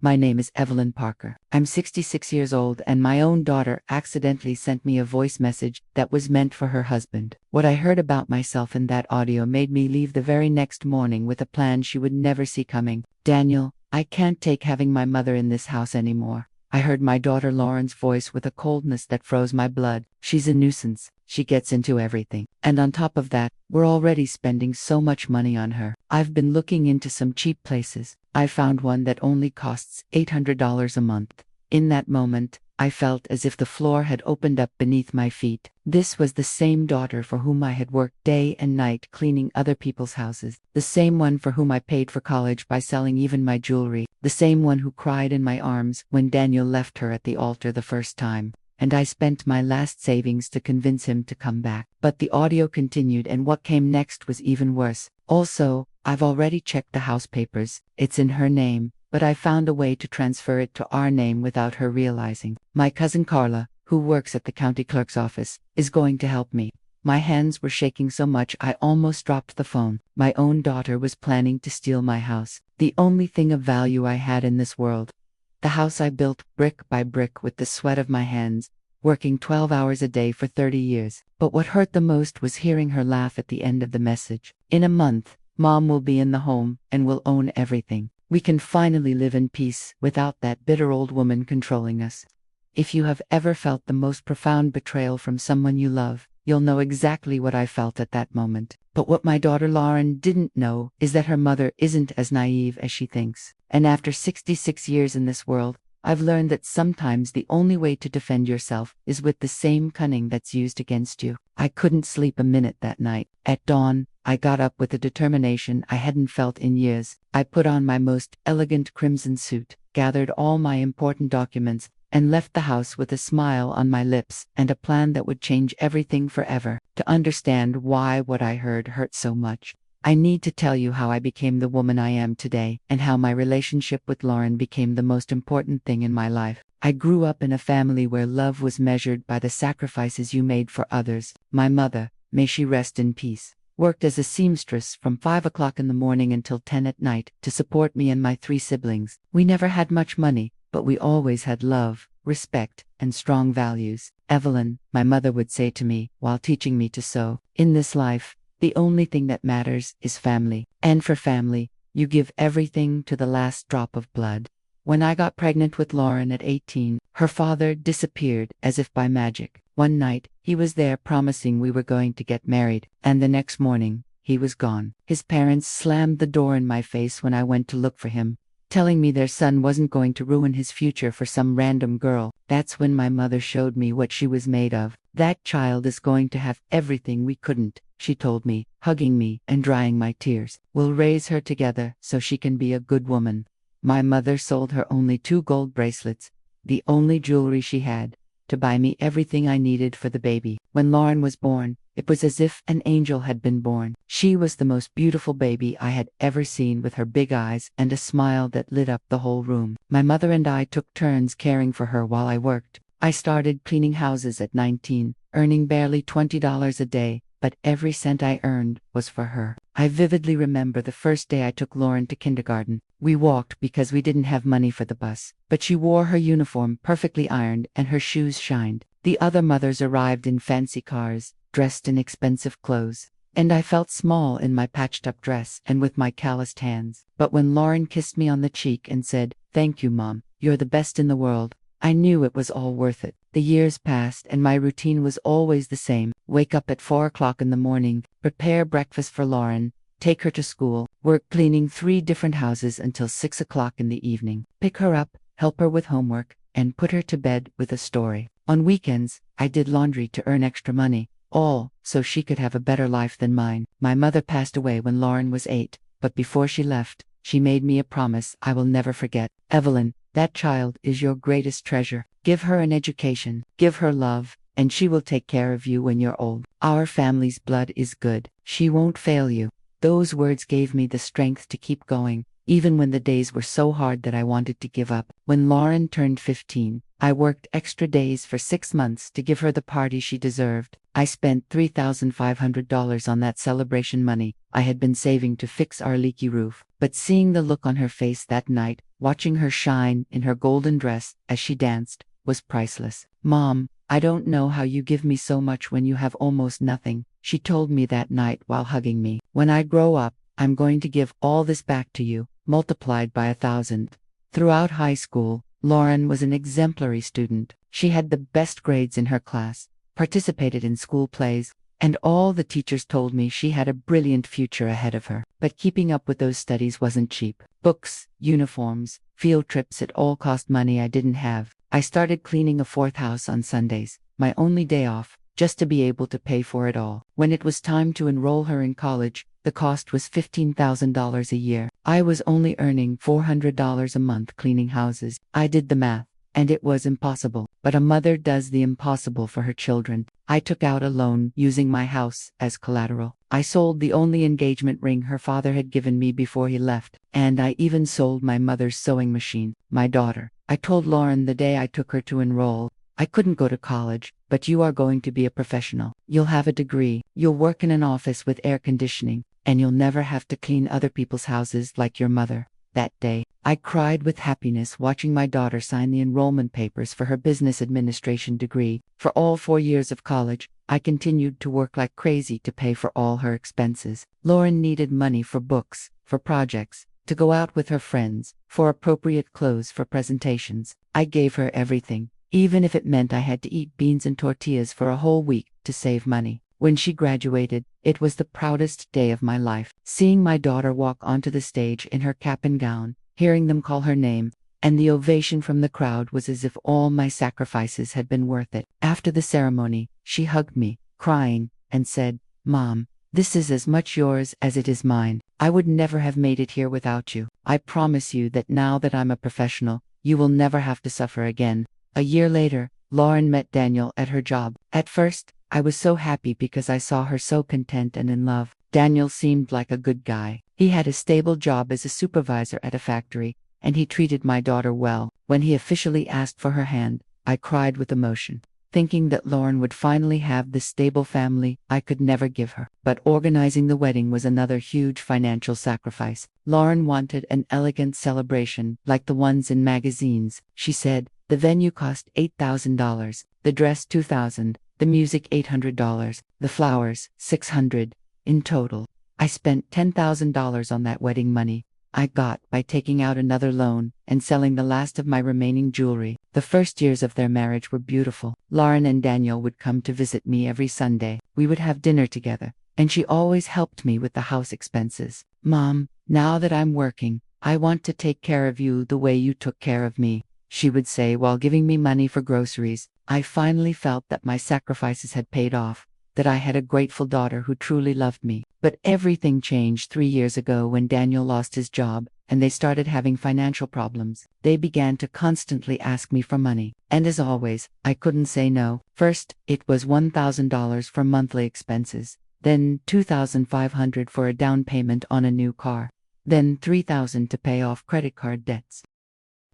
My name is Evelyn Parker. I'm 66 years old, and my own daughter accidentally sent me a voice message that was meant for her husband. What I heard about myself in that audio made me leave the very next morning with a plan she would never see coming. Daniel, I can't take having my mother in this house anymore. I heard my daughter Lauren's voice with a coldness that froze my blood. She's a nuisance. She gets into everything. And on top of that, we're already spending so much money on her. I've been looking into some cheap places. I found one that only costs $800 a month. In that moment, I felt as if the floor had opened up beneath my feet. This was the same daughter for whom I had worked day and night cleaning other people's houses. The same one for whom I paid for college by selling even my jewelry. The same one who cried in my arms when Daniel left her at the altar the first time. And I spent my last savings to convince him to come back. But the audio continued, and what came next was even worse. Also, I've already checked the house papers. It's in her name, but I found a way to transfer it to our name without her realizing. My cousin Carla, who works at the county clerk's office, is going to help me. My hands were shaking so much I almost dropped the phone. My own daughter was planning to steal my house, the only thing of value I had in this world. The house I built brick by brick with the sweat of my hands, working 12 hours a day for 30 years. But what hurt the most was hearing her laugh at the end of the message. In a month, Mom will be in the home and will own everything. We can finally live in peace without that bitter old woman controlling us. If you have ever felt the most profound betrayal from someone you love, you'll know exactly what I felt at that moment. But what my daughter Lauren didn't know is that her mother isn't as naive as she thinks. And after 66 years in this world, I've learned that sometimes the only way to defend yourself is with the same cunning that's used against you. I couldn't sleep a minute that night. At dawn, I got up with a determination I hadn't felt in years. I put on my most elegant crimson suit, gathered all my important documents, and left the house with a smile on my lips and a plan that would change everything forever. To understand why what I heard hurt so much, I need to tell you how I became the woman I am today, and how my relationship with Lauren became the most important thing in my life. I grew up in a family where love was measured by the sacrifices you made for others. My mother, may she rest in peace, worked as a seamstress from 5 o'clock in the morning until 10 at night to support me and my 3 siblings. We never had much money, but we always had love, respect, and strong values. Evelyn, my mother would say to me while teaching me to sew, in this life, the only thing that matters is family. And for family, you give everything to the last drop of blood. When I got pregnant with Lauren at 18, her father disappeared as if by magic. One night, he was there promising we were going to get married, and the next morning, he was gone. His parents slammed the door in my face when I went to look for him, telling me their son wasn't going to ruin his future for some random girl. That's when my mother showed me what she was made of. That child is going to have everything we couldn't, she told me, hugging me and drying my tears. We'll raise her together so she can be a good woman. My mother sold her only 2 gold bracelets, the only jewelry she had, to buy me everything I needed for the baby. When Lauren was born, it was as if an angel had been born. She was the most beautiful baby I had ever seen, with her big eyes and a smile that lit up the whole room. My mother and I took turns caring for her while I worked. I started cleaning houses at 19, earning barely $20 a day, but every cent I earned was for her. I vividly remember the first day I took Lauren to kindergarten. We walked because we didn't have money for the bus, but she wore her uniform perfectly ironed and her shoes shined. The other mothers arrived in fancy cars, dressed in expensive clothes, and I felt small in my patched-up dress and with my calloused hands. But when Lauren kissed me on the cheek and said, "Thank you, Mom, you're the best in the world," I knew it was all worth it. The years passed and my routine was always the same. Wake up at 4 o'clock in the morning, prepare breakfast for Lauren, take her to school, work cleaning 3 different houses until 6 o'clock in the evening, pick her up, help her with homework, and put her to bed with a story. On weekends, I did laundry to earn extra money, all so she could have a better life than mine. My mother passed away when Lauren was 8, but before she left, she made me a promise I will never forget. "Evelyn, that child is your greatest treasure. Give her an education, give her love, and she will take care of you when you're old. Our family's blood is good. She won't fail you." Those words gave me the strength to keep going. even when the days were so hard that I wanted to give up. When Lauren turned 15, I worked extra days for 6 months to give her the party she deserved. I spent $3,500 on that celebration money I had been saving to fix our leaky roof. But seeing the look on her face that night, watching her shine in her golden dress as she danced, was priceless. "Mom, I don't know how you give me so much when you have almost nothing," she told me that night while hugging me. "When I grow up, I'm going to give all this back to you, multiplied by 1,000. Throughout high school, Lauren was an exemplary student. She had the best grades in her class, participated in school plays, and all the teachers told me she had a brilliant future ahead of her. But keeping up with those studies wasn't cheap. Books, uniforms, field trips, it all cost money I didn't have. I started cleaning a fourth house on Sundays, my only day off, just to be able to pay for it all. When it was time to enroll her in college, the cost was $15,000 a year. I was only earning $400 a month cleaning houses. I did the math, and it was impossible. But a mother does the impossible for her children. I took out a loan using my house as collateral. I sold the only engagement ring her father had given me before he left, and I even sold my mother's sewing machine. My daughter. I told Lauren the day I took her to enroll, "I couldn't go to college, but you are going to be a professional. You'll have a degree, you'll work in an office with air conditioning, and you'll never have to clean other people's houses like your mother." That day, I cried with happiness watching my daughter sign the enrollment papers for her business administration degree. For all 4 years of college, I continued to work like crazy to pay for all her expenses. Lauren needed money for books, for projects, to go out with her friends, for appropriate clothes for presentations. I gave her everything, even if it meant I had to eat beans and tortillas for a whole week to save money. When she graduated, it was the proudest day of my life. Seeing my daughter walk onto the stage in her cap and gown, hearing them call her name, and the ovation from the crowd was as if all my sacrifices had been worth it. After the ceremony, she hugged me, crying, and said, "Mom, this is as much yours as it is mine. I would never have made it here without you. I promise you that now that I'm a professional, you will never have to suffer again." A year later, Lauren met Daniel at her job. At first, I was so happy because I saw her so content and in love. Daniel seemed like a good guy. He had a stable job as a supervisor at a factory, and he treated my daughter well. When he officially asked for her hand, I cried with emotion, thinking that Lauren would finally have the stable family I could never give her. But organizing the wedding was another huge financial sacrifice. Lauren wanted an elegant celebration like the ones in magazines. She said, "The venue cost $8,000, the dress $2,000, the music $800, the flowers $600. In total, I spent $10,000 on that wedding money I got by taking out another loan and selling the last of my remaining jewelry." The first years of their marriage were beautiful. Lauren and Daniel would come to visit me every Sunday. We would have dinner together, and she always helped me with the house expenses. "Mom, now that I'm working, I want to take care of you the way you took care of me," she would say while giving me money for groceries. I finally felt that my sacrifices had paid off, that I had a grateful daughter who truly loved me. But everything changed 3 years ago when Daniel lost his job, and they started having financial problems. They began to constantly ask me for money, and as always, I couldn't say no. First, it was $1,000 for monthly expenses, then $2,500 for a down payment on a new car, then $3,000 to pay off credit card debts.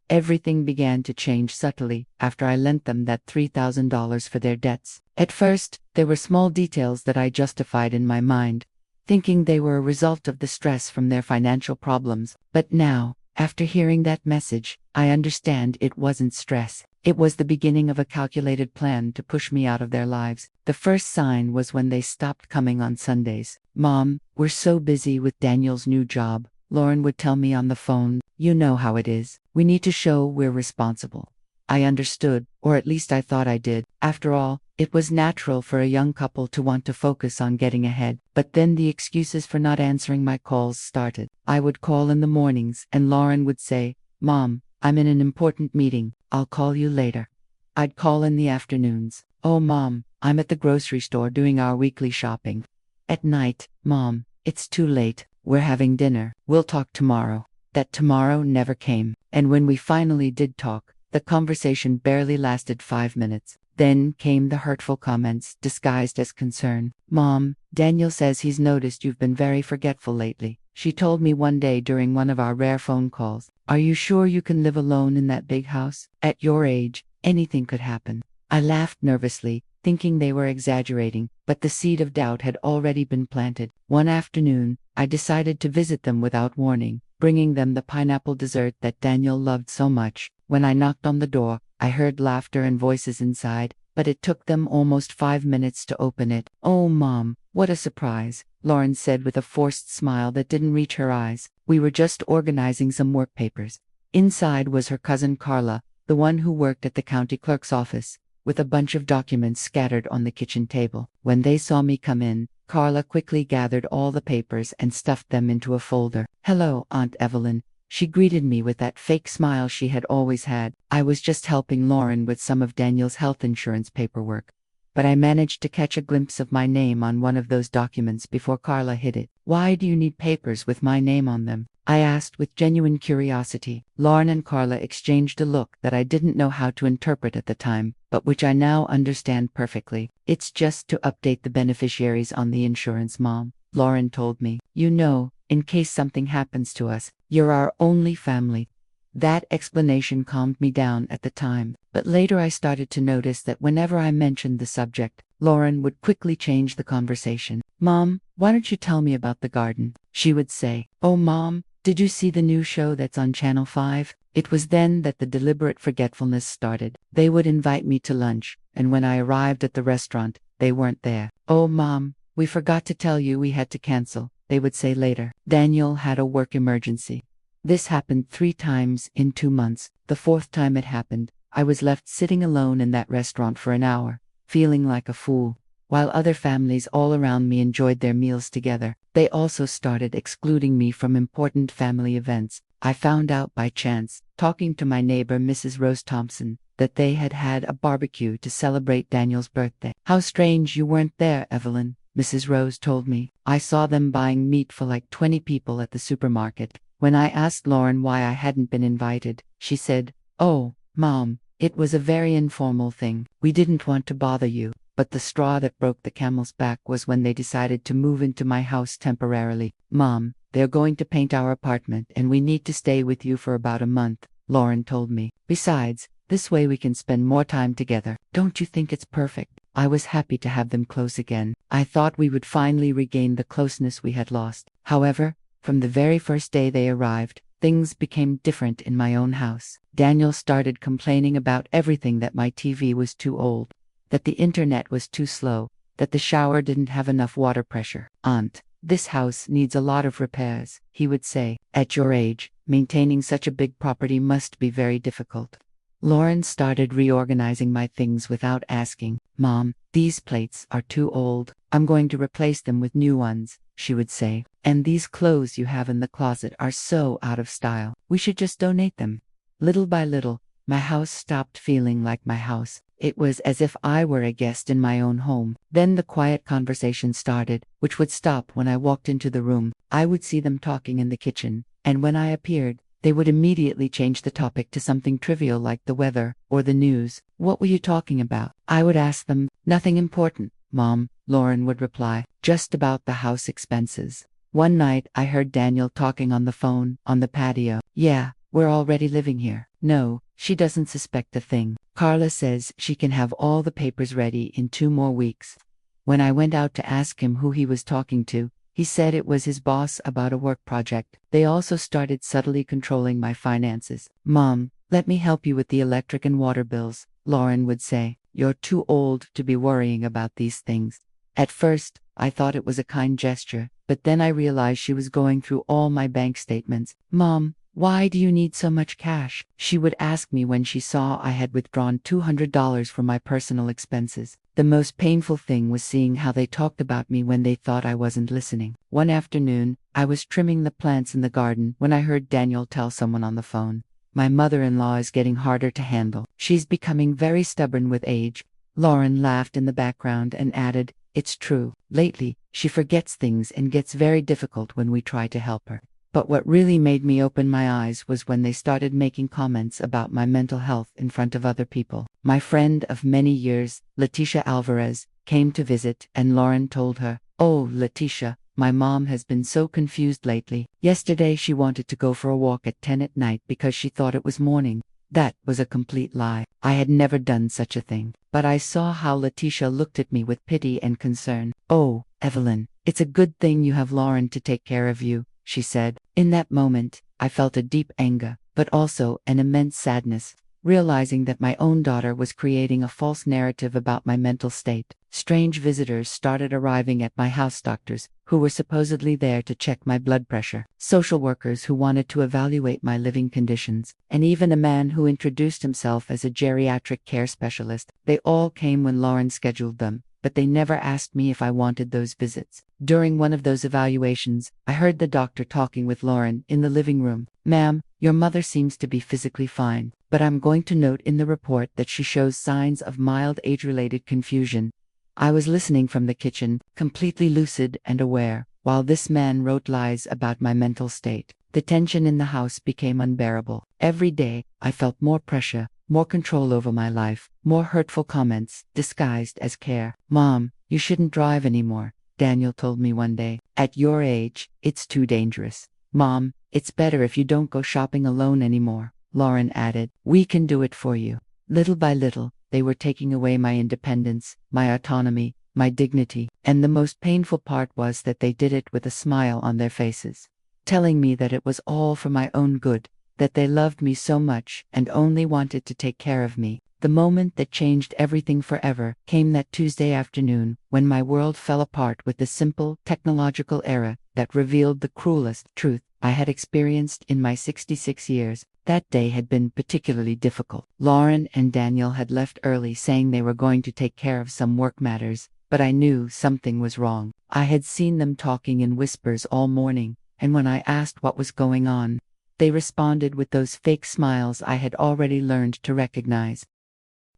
Everything began to change subtly after I lent them that $3,000 for their debts. At first, there were small details that I justified in my mind, thinking they were a result of the stress from their financial problems. But now, after hearing that message, I understand it wasn't stress. It was the beginning of a calculated plan to push me out of their lives. The first sign was when they stopped coming on Sundays. "Mom, we're so busy with Daniel's new job," Lauren would tell me on the phone. "You know how it is. We need to show we're responsible." I understood, or at least I thought I did. After all, it was natural for a young couple to want to focus on getting ahead. But then the excuses for not answering my calls started. I would call in the mornings, and Lauren would say, "Mom, I'm in an important meeting. I'll call you later." I'd call in the afternoons. "Oh, Mom, I'm at the grocery store doing our weekly shopping." At night, "Mom, it's too late. We're having dinner. We'll talk tomorrow." That tomorrow never came, and when we finally did talk, the conversation barely lasted 5 minutes. Then came the hurtful comments disguised as concern. "Mom, Daniel says he's noticed you've been very forgetful lately. She told me one day during one of our rare phone calls. Are you sure you can live alone in that big house? At your age, anything could happen. I laughed nervously, thinking they were exaggerating, but the seed of doubt had already been planted. One afternoon, I decided to visit them without warning, bringing them the pineapple dessert that Daniel loved so much. When I knocked on the door, I heard laughter and voices inside, but it took them almost 5 minutes to open it. Oh, Mom, what a surprise, Lauren said with a forced smile that didn't reach her eyes. We were just organizing some work papers. Inside was her cousin Carla, the one who worked at the county clerk's office, with a bunch of documents scattered on the kitchen table. When they saw me come in, Carla quickly gathered all the papers and stuffed them into a folder. Hello, Aunt Evelyn. She greeted me with that fake smile she had always had. I was just helping Lauren with some of Daniel's health insurance paperwork, but I managed to catch a glimpse of my name on one of those documents before Carla hid it. Why do you need papers with my name on them? I asked with genuine curiosity. Lauren and Carla exchanged a look that I didn't know how to interpret at the time, but which I now understand perfectly. It's just to update the beneficiaries on the insurance, Mom, Lauren told me. You know, in case something happens to us, you're our only family. That explanation calmed me down at the time, but later I started to notice that whenever I mentioned the subject, Lauren would quickly change the conversation. Mom, why don't you tell me about the garden? She would say. Oh, Mom, did you see the new show that's on Channel 5? It was then that the deliberate forgetfulness started. They would invite me to lunch, and when I arrived at the restaurant, they weren't there. Oh, Mom, we forgot to tell you we had to cancel, they would say later. Daniel had a work emergency. This happened 3 times in 2 months. The 4th time it happened, I was left sitting alone in that restaurant for an hour, feeling like a fool. While other families all around me enjoyed their meals together, they also started excluding me from important family events. I found out by chance, talking to my neighbor Mrs. Rose Thompson, that they had had a barbecue to celebrate Daniel's birthday. How strange you weren't there, Evelyn, Mrs. Rose told me. I saw them buying meat for like 20 people at the supermarket. When I asked Lauren why I hadn't been invited, she said, "Oh, Mom, it was a very informal thing. We didn't want to bother you." But the straw that broke the camel's back was when they decided to move into my house temporarily. Mom, they're going to paint our apartment and we need to stay with you for about a month, Lauren told me. Besides, this way we can spend more time together. Don't you think it's perfect? I was happy to have them close again. I thought we would finally regain the closeness we had lost. However, from the very first day they arrived, things became different in my own house. Daniel started complaining about everything, that my TV was too old, that the internet was too slow, that the shower didn't have enough water pressure. Aunt, this house needs a lot of repairs, he would say. At your age, maintaining such a big property must be very difficult. Lauren started reorganizing my things without asking. Mom, these plates are too old. I'm going to replace them with new ones, she would say. And these clothes you have in the closet are so out of style. We should just donate them. Little by little, my house stopped feeling like my house. It was as if I were a guest in my own home. Then the quiet conversation started, which would stop when I walked into the room. I would see them talking in the kitchen, and when I appeared, they would immediately change the topic to something trivial like the weather or the news. What were you talking about? I would ask them. Nothing important, Mom, Lauren would reply. Just about the house expenses. One night I heard Daniel talking on the phone, on the patio. Yeah, we're already living here. No, she doesn't suspect a thing. Carla says she can have all the papers ready in 2 more weeks. When I went out to ask him who he was talking to, he said it was his boss about a work project. They also started subtly controlling my finances. Mom, let me help you with the electric and water bills, Lauren would say. You're too old to be worrying about these things. At first, I thought it was a kind gesture, but then I realized she was going through all my bank statements. Mom, why do you need so much cash? She would ask me when she saw I had withdrawn $200 for my personal expenses. The most painful thing was seeing how they talked about me when they thought I wasn't listening. One afternoon, I was trimming the plants in the garden when I heard Daniel tell someone on the phone, "My mother-in-law is getting harder to handle. She's becoming very stubborn with age." Lauren laughed in the background and added, "It's true. Lately, she forgets things and gets very difficult when we try to help her." But what really made me open my eyes was when they started making comments about my mental health in front of other people. My friend of many years, Leticia Alvarez, came to visit, and Lauren told her, "Oh, Letitia, my mom has been so confused lately. Yesterday she wanted to go for a walk at 10 at night because she thought it was morning." That was a complete lie. I had never done such a thing. But I saw how Letitia looked at me with pity and concern. "Oh, Evelyn, it's a good thing you have Lauren to take care of you," she said. In that moment, I felt a deep anger, but also an immense sadness, realizing that my own daughter was creating a false narrative about my mental state. Strange visitors started arriving at my house, doctors who were supposedly there to check my blood pressure, social workers who wanted to evaluate my living conditions, and even a man who introduced himself as a geriatric care specialist. They all came when Lauren scheduled them, but they never asked me if I wanted those visits. During one of those evaluations, I heard the doctor talking with Lauren in the living room. "Ma'am, your mother seems to be physically fine, but I'm going to note in the report that she shows signs of mild age-related confusion." I was listening from the kitchen, completely lucid and aware, while this man wrote lies about my mental state. The tension in the house became unbearable. Every day, I felt more pressure, more control over my life, more hurtful comments, disguised as care. "Mom, you shouldn't drive anymore," Daniel told me one day. "At your age, it's too dangerous." "Mom, it's better if you don't go shopping alone anymore," Lauren added. "We can do it for you." Little by little, they were taking away my independence, my autonomy, my dignity, and the most painful part was that they did it with a smile on their faces, telling me that it was all for my own good, that they loved me so much and only wanted to take care of me. The moment that changed everything forever came that Tuesday afternoon when my world fell apart with the simple technological error that revealed the cruelest truth I had experienced in my 66 years. That day had been particularly difficult. Lauren and Daniel had left early saying they were going to take care of some work matters, but I knew something was wrong. I had seen them talking in whispers all morning, and when I asked what was going on, they responded with those fake smiles I had already learned to recognize.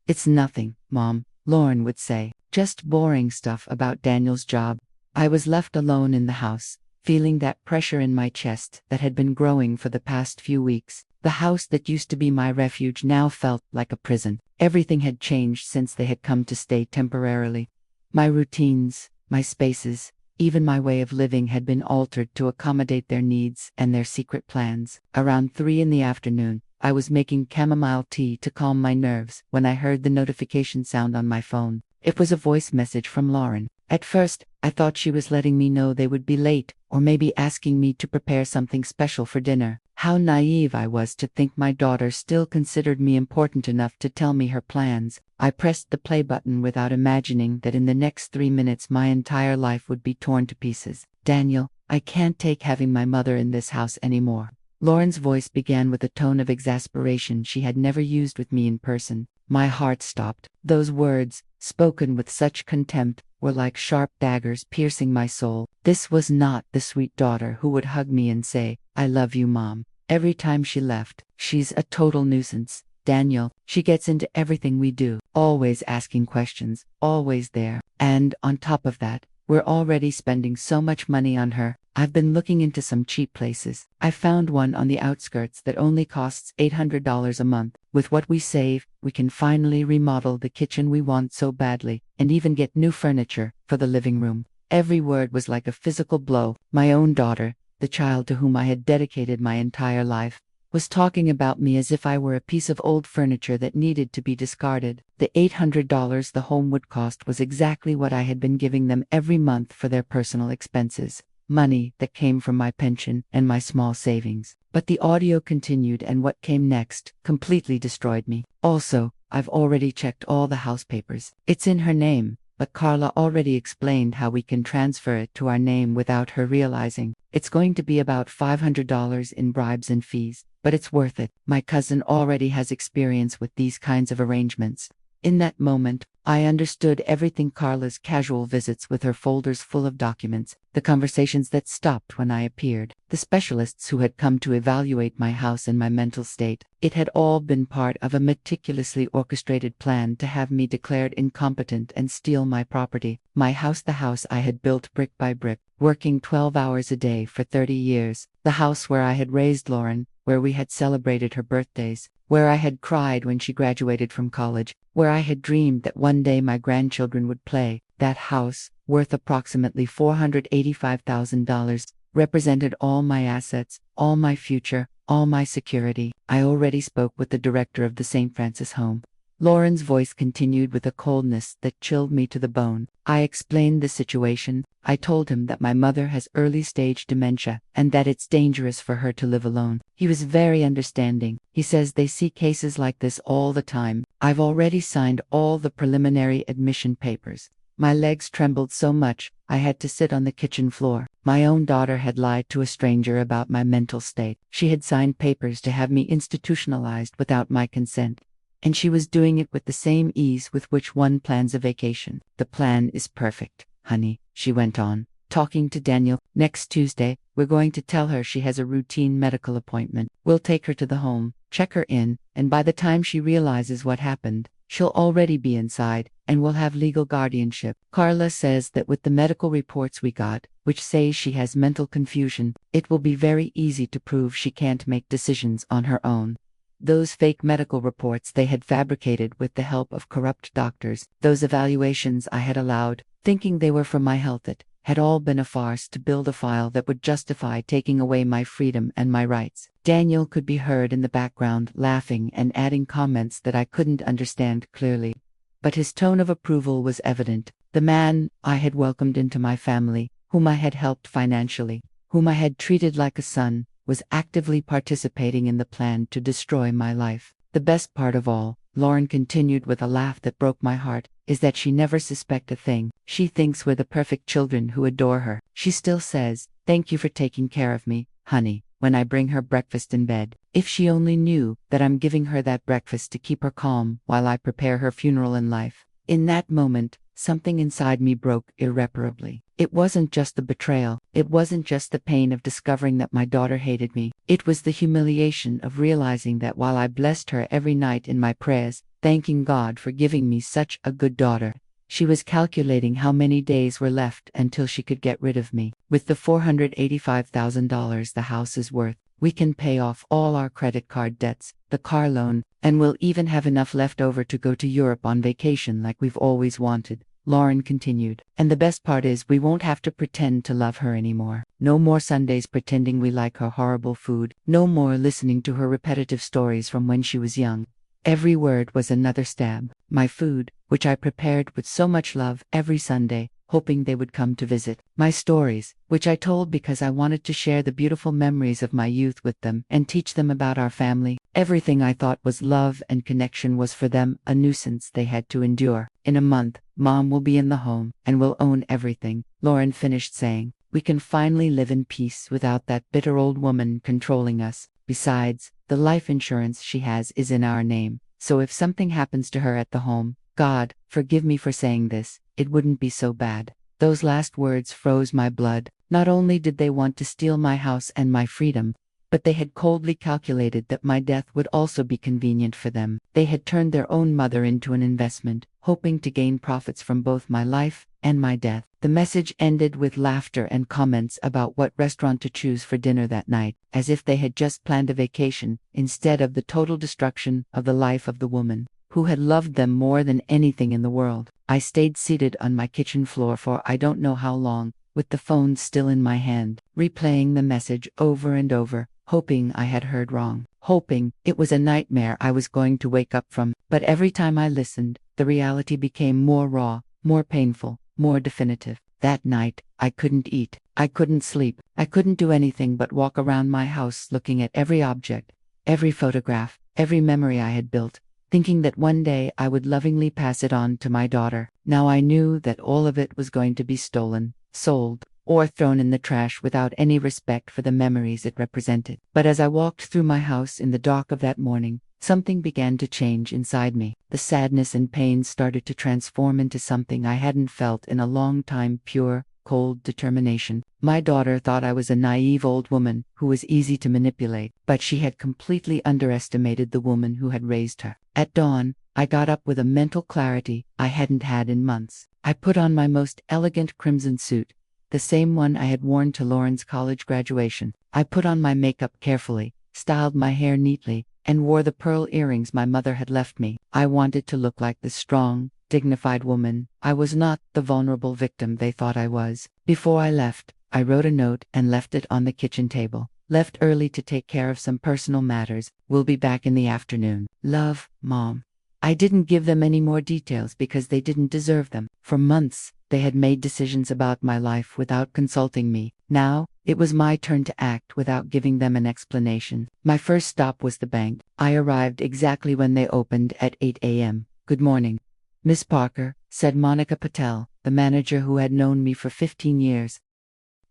"It's nothing, Mom," Lauren would say, "just boring stuff about Daniel's job." I was left alone in the house, feeling that pressure in my chest that had been growing for the past few weeks. The house that used to be my refuge now felt like a prison. Everything had changed since they had come to stay temporarily. My routines, my spaces, even my way of living had been altered to accommodate their needs and their secret plans. Around 3 in the afternoon, I was making chamomile tea to calm my nerves when I heard the notification sound on my phone. It was a voice message from Lauren. At first, I thought she was letting me know they would be late, or maybe asking me to prepare something special for dinner. How naive I was to think my daughter still considered me important enough to tell me her plans. I pressed the play button without imagining that in the next 3 minutes my entire life would be torn to pieces. "Daniel, I can't take having my mother in this house anymore." Lauren's voice began with a tone of exasperation she had never used with me in person. My heart stopped. Those words, spoken with such contempt, were like sharp daggers piercing my soul. This was not the sweet daughter who would hug me and say, "I love you, Mom," every time she left. She's a total nuisance. "Daniel, she gets into everything we do, always asking questions, always there. And on top of that, we're already spending so much money on her." I've been looking into some cheap places. I found one on the outskirts that only costs $800 a month. With what we save, we can finally remodel the kitchen we want so badly, and even get new furniture for the living room. Every word was like a physical blow. My own daughter, the child to whom I had dedicated my entire life, was talking about me as if I were a piece of old furniture that needed to be discarded. The $800 the home would cost was exactly what I had been giving them every month for their personal expenses. Money that came from my pension and my small savings. But the audio continued, and what came next completely destroyed me. "Also, I've already checked all the house papers. It's in her name, but Carla already explained how we can transfer it to our name without her realizing. It's going to be about $500 in bribes and fees, but it's worth it. My cousin already has experience with these kinds of arrangements." In that moment, I understood everything. Carla's casual visits with her folders full of documents, the conversations that stopped when I appeared, the specialists who had come to evaluate my house and my mental state. It had all been part of a meticulously orchestrated plan to have me declared incompetent and steal my property. My house, the house I had built brick by brick, working 12 hours a day for 30 years, the house where I had raised Lauren, where we had celebrated her birthdays, where I had cried when she graduated from college, where I had dreamed that one day my grandchildren would play. That house worth approximately $485,000, represented all my assets, all my future, all my security. I already spoke with the director of the St. Francis home. Lauren's voice continued with a coldness that chilled me to the bone. I explained the situation. I told him that my mother has early-stage dementia and that it's dangerous for her to live alone. He was very understanding. He says they see cases like this all the time. I've already signed all the preliminary admission papers. My legs trembled so much, I had to sit on the kitchen floor. My own daughter had lied to a stranger about my mental state. She had signed papers to have me institutionalized without my consent. And she was doing it with the same ease with which one plans a vacation. The plan is perfect, honey, she went on, talking to Daniel. Next Tuesday, we're going to tell her she has a routine medical appointment. We'll take her to the home, check her in, and by the time she realizes what happened, she'll already be inside, and we'll have legal guardianship. Carla says that with the medical reports we got, which say she has mental confusion, it will be very easy to prove she can't make decisions on her own. Those fake medical reports they had fabricated with the help of corrupt doctors, those evaluations I had allowed, thinking they were for my health, it had all been a farce to build a file that would justify taking away my freedom and my rights. Daniel could be heard in the background laughing and adding comments that I couldn't understand clearly. But his tone of approval was evident. The man I had welcomed into my family, whom I had helped financially, whom I had treated like a son, was actively participating in the plan to destroy my life. The best part of all, Lauren continued with a laugh that broke my heart, is that she never suspects a thing. She thinks we're the perfect children who adore her. She still says, "Thank you for taking care of me, honey," when I bring her breakfast in bed. If she only knew that I'm giving her that breakfast to keep her calm while I prepare her funeral in life. In that moment, something inside me broke irreparably. It wasn't just the betrayal. It wasn't just the pain of discovering that my daughter hated me. It was the humiliation of realizing that while I blessed her every night in my prayers, thanking God for giving me such a good daughter, she was calculating how many days were left until she could get rid of me. With the $485,000 the house is worth, we can pay off all our credit card debts, the car loan, and we'll even have enough left over to go to Europe on vacation like we've always wanted. Lauren continued. And the best part is we won't have to pretend to love her anymore. No more Sundays pretending we like her horrible food. No more listening to her repetitive stories from when she was young. Every word was another stab. My food, which I prepared with so much love every Sunday, hoping they would come to visit. My stories, which I told because I wanted to share the beautiful memories of my youth with them and teach them about our family. Everything I thought was love and connection was for them a nuisance they had to endure. In a month, Mom will be in the home and will own everything, Lauren finished saying. We can finally live in peace without that bitter old woman controlling us. Besides, the life insurance she has is in our name, so if something happens to her at the home, God, forgive me for saying this, it wouldn't be so bad. Those last words froze my blood. Not only did they want to steal my house and my freedom, but they had coldly calculated that my death would also be convenient for them. They had turned their own mother into an investment, hoping to gain profits from both my life and my death. The message ended with laughter and comments about what restaurant to choose for dinner that night, as if they had just planned a vacation, instead of the total destruction of the life of the woman who had loved them more than anything in the world. I stayed seated on my kitchen floor for I don't know how long, with the phone still in my hand, replaying the message over and over, hoping I had heard wrong, hoping it was a nightmare I was going to wake up from. But every time I listened, the reality became more raw, more painful, more definitive. That night, I couldn't eat, I couldn't sleep, I couldn't do anything but walk around my house looking at every object, every photograph, every memory I had built, thinking that one day I would lovingly pass it on to my daughter. Now I knew that all of it was going to be stolen, sold, or thrown in the trash without any respect for the memories it represented. But as I walked through my house in the dark of that morning, something began to change inside me. The sadness and pain started to transform into something I hadn't felt in a long time: pure, cold determination. My daughter thought I was a naive old woman who was easy to manipulate, but she had completely underestimated the woman who had raised her. At dawn, I got up with a mental clarity I hadn't had in months. I put on my most elegant crimson suit, the same one I had worn to Lauren's college graduation. I put on my makeup carefully, styled my hair neatly, and wore the pearl earrings my mother had left me. I wanted to look like the strong, dignified woman. I was not the vulnerable victim they thought I was. Before I left, I wrote a note and left it on the kitchen table. Left early to take care of some personal matters. Will be back in the afternoon. Love, Mom. I didn't give them any more details because they didn't deserve them. For months, they had made decisions about my life without consulting me. Now, it was my turn to act without giving them an explanation. My first stop was the bank. I arrived exactly when they opened at 8 a.m. Good morning, Miss Parker, said Monica Patel, the manager who had known me for 15 years.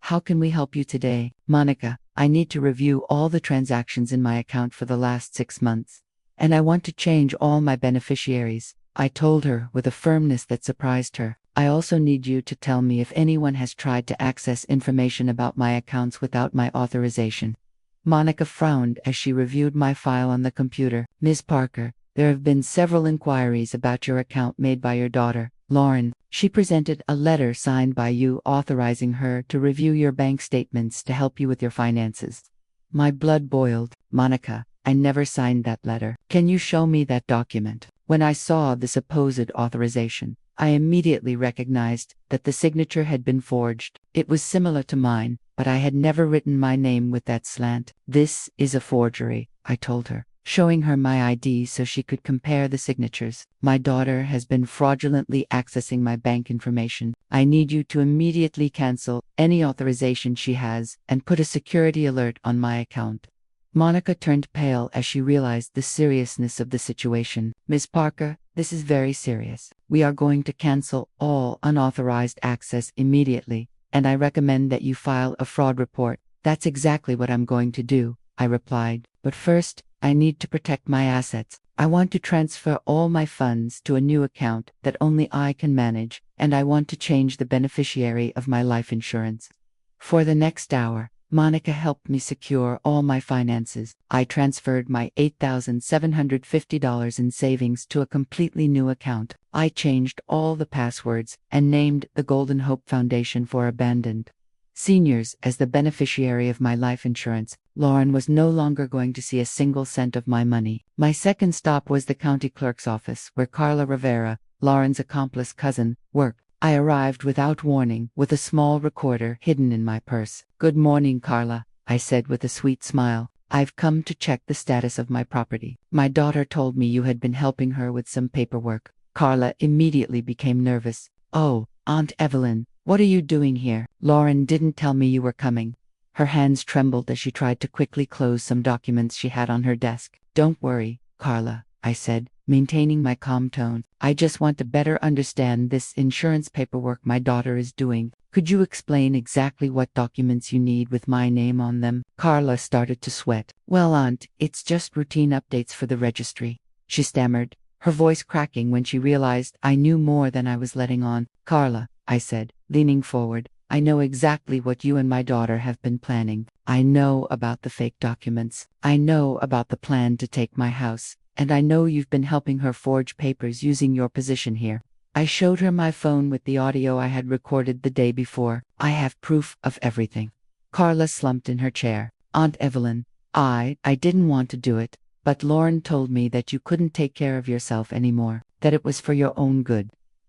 How can we help you today? Monica, I need to review all the transactions in my account for the last 6 months. And I want to change all my beneficiaries, I told her with a firmness that surprised her. I also need you to tell me if anyone has tried to access information about my accounts without my authorization. Monica frowned as she reviewed my file on the computer. Ms. Parker, there have been several inquiries about your account made by your daughter, Lauren. She presented a letter signed by you authorizing her to review your bank statements to help you with your finances. My blood boiled. Monica, I never signed that letter. Can you show me that document? When I saw the supposed authorization, I immediately recognized that the signature had been forged. It was similar to mine, but I had never written my name with that slant. This is a forgery, I told her, showing her my ID so she could compare the signatures. My daughter has been fraudulently accessing my bank information. I need you to immediately cancel any authorization she has and put a security alert on my account. Monica turned pale as she realized the seriousness of the situation. Ms. Parker, this is very serious. We are going to cancel all unauthorized access immediately, and I recommend that you file a fraud report. That's exactly what I'm going to do, I replied. But first, I need to protect my assets. I want to transfer all my funds to a new account that only I can manage, and I want to change the beneficiary of my life insurance. For the next hour, Monica helped me secure all my finances. I transferred my $8,750 in savings to a completely new account. I changed all the passwords and named the Golden Hope Foundation for Abandoned Seniors as the beneficiary of my life insurance. Lauren was no longer going to see a single cent of my money. My second stop was the county clerk's office, where Carla Rivera, Lauren's accomplice cousin, worked. I arrived without warning, with a small recorder hidden in my purse. Good morning, Carla, I said with a sweet smile. I've come to check the status of my property. My daughter told me you had been helping her with some paperwork. Carla immediately became nervous. Oh, Aunt Evelyn, what are you doing here? Lauren didn't tell me you were coming. Her hands trembled as she tried to quickly close some documents she had on her desk. Don't worry, Carla, I said, maintaining my calm tone. I just want to better understand this insurance paperwork my daughter is doing. Could you explain exactly what documents you need with my name on them? Carla started to sweat. Well, Aunt, it's just routine updates for the registry, she stammered, her voice cracking when she realized I knew more than I was letting on. Carla, I said, leaning forward, I know exactly what you and my daughter have been planning. I know about the fake documents. I know about the plan to take my house. And I know you've been helping her forge papers using your position here. I showed her my phone with the audio I had recorded the day before. I have proof of everything. Carla slumped in her chair. Aunt Evelyn, I didn't want to do it, but Lauren told me that you couldn't take care of yourself anymore, that it was for your own good.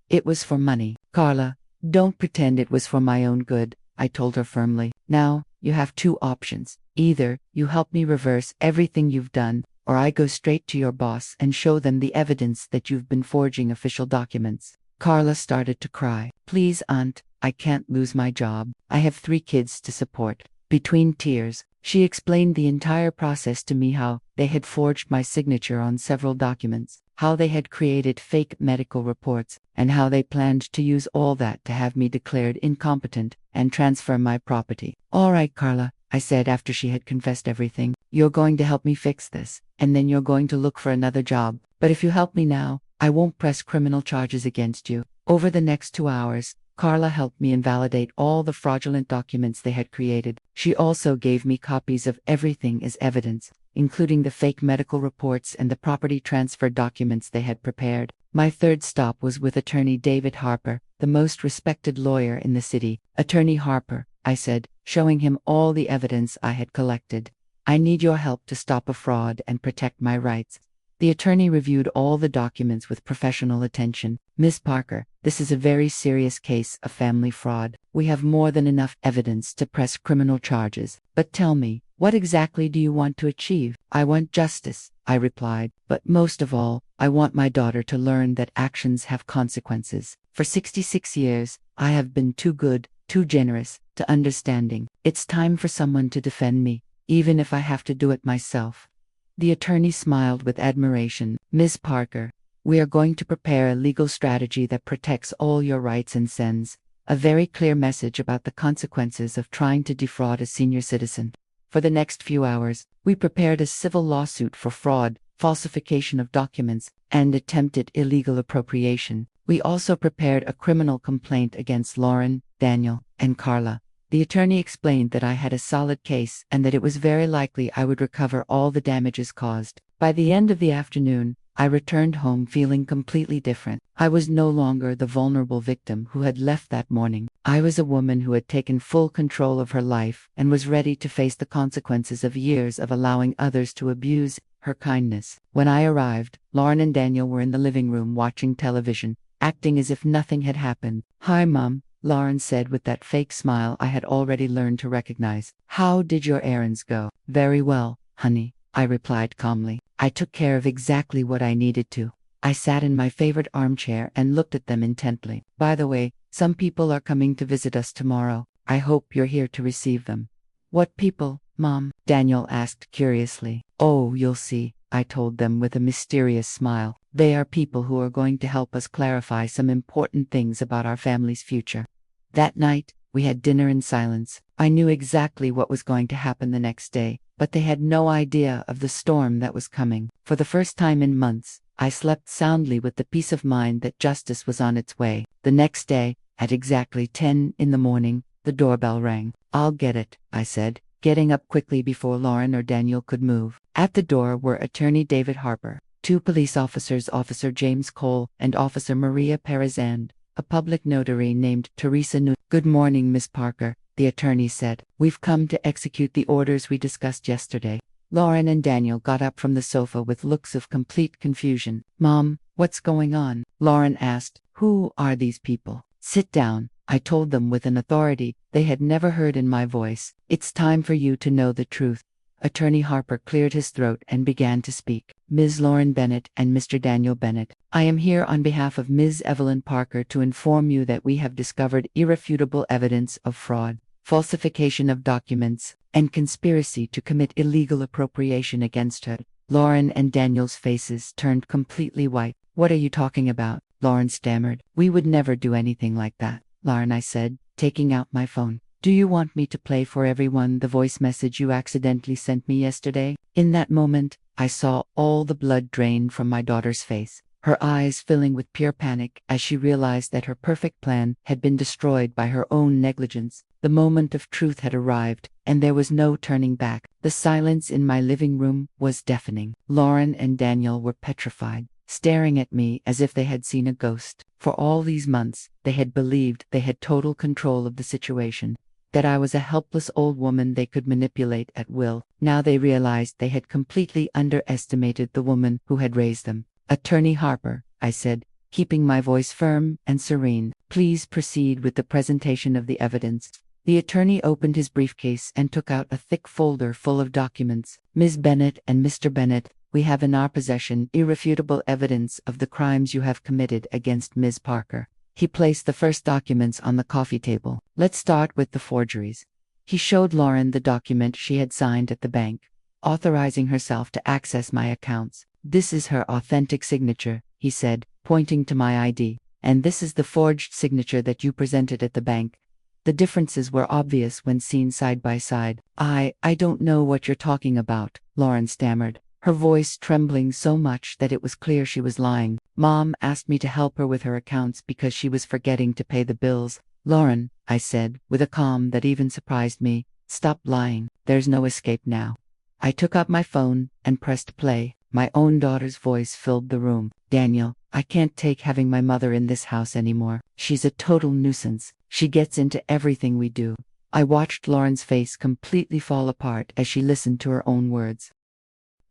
It was for money. Carla, don't pretend it was for my own good, I told her firmly. Now, you have two options. Either you help me reverse everything you've done, or I go straight to your boss and show them the evidence that you've been forging official documents. Carla started to cry. Please, Aunt, I can't lose my job. I have 3 kids to support. Between tears, she explained the entire process to me, how they had forged my signature on several documents, how they had created fake medical reports, and how they planned to use all that to have me declared incompetent and transfer my property. All right, Carla, I said after she had confessed everything. You're going to help me fix this, and then you're going to look for another job. But if you help me now, I won't press criminal charges against you. Over the next 2 hours, Carla helped me invalidate all the fraudulent documents they had created. She also gave me copies of everything as evidence, including the fake medical reports and the property transfer documents they had prepared. My third stop was with attorney David Harper, the most respected lawyer in the city. Attorney Harper, I said, showing him all the evidence I had collected. I need your help to stop a fraud and protect my rights. The attorney reviewed all the documents with professional attention. Miss Parker, this is a very serious case of family fraud. We have more than enough evidence to press criminal charges. But tell me, what exactly do you want to achieve? I want justice, I replied. But most of all, I want my daughter to learn that actions have consequences. For 66 years, I have been too good, too generous, too understanding. It's time for someone to defend me, even if I have to do it myself. The attorney smiled with admiration. Ms. Parker, we are going to prepare a legal strategy that protects all your rights and sends a very clear message about the consequences of trying to defraud a senior citizen. For the next few hours, we prepared a civil lawsuit for fraud, falsification of documents, and attempted illegal appropriation. We also prepared a criminal complaint against Lauren, Daniel, and Carla. The attorney explained that I had a solid case and that it was very likely I would recover all the damages caused. By the end of the afternoon, I returned home feeling completely different. I was no longer the vulnerable victim who had left that morning. I was a woman who had taken full control of her life and was ready to face the consequences of years of allowing others to abuse her kindness. When I arrived, Lauren and Daniel were in the living room watching television, acting as if nothing had happened. "Hi, Mom," Lauren said with that fake smile I had already learned to recognize. "How did your errands go?" "Very well, honey," I replied calmly. "I took care of exactly what I needed to." I sat in my favorite armchair and looked at them intently. "By the way, some people are coming to visit us tomorrow. I hope you're here to receive them." "What people, Mom?" Daniel asked curiously. "Oh, you'll see," I told them with a mysterious smile. "They are people who are going to help us clarify some important things about our family's future." That night, we had dinner in silence. I knew exactly what was going to happen the next day, but they had no idea of the storm that was coming. For the first time in months, I slept soundly with the peace of mind that justice was on its way. The next day, at exactly 10 in the morning, the doorbell rang. "I'll get it," I said, getting up quickly before Lauren or Daniel could move. At the door were Attorney David Harper, two police officers, Officer James Cole and Officer Maria Perez, and a public notary named Teresa New. "Good morning, Miss Parker," the attorney said. "We've come to execute the orders we discussed yesterday." Lauren and Daniel got up from the sofa with looks of complete confusion. "Mom, what's going on?" Lauren asked. "Who are these people?" "Sit down," I told them with an authority they had never heard in my voice. "It's time for you to know the truth." Attorney Harper cleared his throat and began to speak. "Ms. Lauren Bennett and Mr. Daniel Bennett, I am here on behalf of Ms. Evelyn Parker to inform you that we have discovered irrefutable evidence of fraud, falsification of documents, and conspiracy to commit illegal appropriation against her." Lauren and Daniel's faces turned completely white. "What are you talking about?" Lauren stammered. "We would never do anything like that, Lauren," I said, taking out my phone. "Do you want me to play for everyone the voice message you accidentally sent me yesterday?" In that moment, I saw all the blood drain from my daughter's face, her eyes filling with pure panic as she realized that her perfect plan had been destroyed by her own negligence. The moment of truth had arrived, and there was no turning back. The silence in my living room was deafening. Lauren and Daniel were petrified, staring at me as if they had seen a ghost. For all these months, they had believed they had total control of the situation, that I was a helpless old woman they could manipulate at will. Now they realized they had completely underestimated the woman who had raised them. "Attorney Harper," I said, keeping my voice firm and serene, "please proceed with the presentation of the evidence." The attorney opened his briefcase and took out a thick folder full of documents. "Ms. Bennett and Mr. Bennett, we have in our possession irrefutable evidence of the crimes you have committed against Ms. Parker." He placed the first documents on the coffee table. "Let's start with the forgeries." He showed Lauren the document she had signed at the bank, authorizing herself to access my accounts. "This is her authentic signature," he said, pointing to my ID. "And this is the forged signature that you presented at the bank." The differences were obvious when seen side by side. I don't know what you're talking about," Lauren stammered, her voice trembling so much that it was clear she was lying. "Mom asked me to help her with her accounts because she was forgetting to pay the bills." "Lauren," I said, with a calm that even surprised me, "stop lying. There's no escape now." I took up my phone and pressed play. My own daughter's voice filled the room. "Daniel, I can't take having my mother in this house anymore. She's a total nuisance. She gets into everything we do." I watched Lauren's face completely fall apart as she listened to her own words.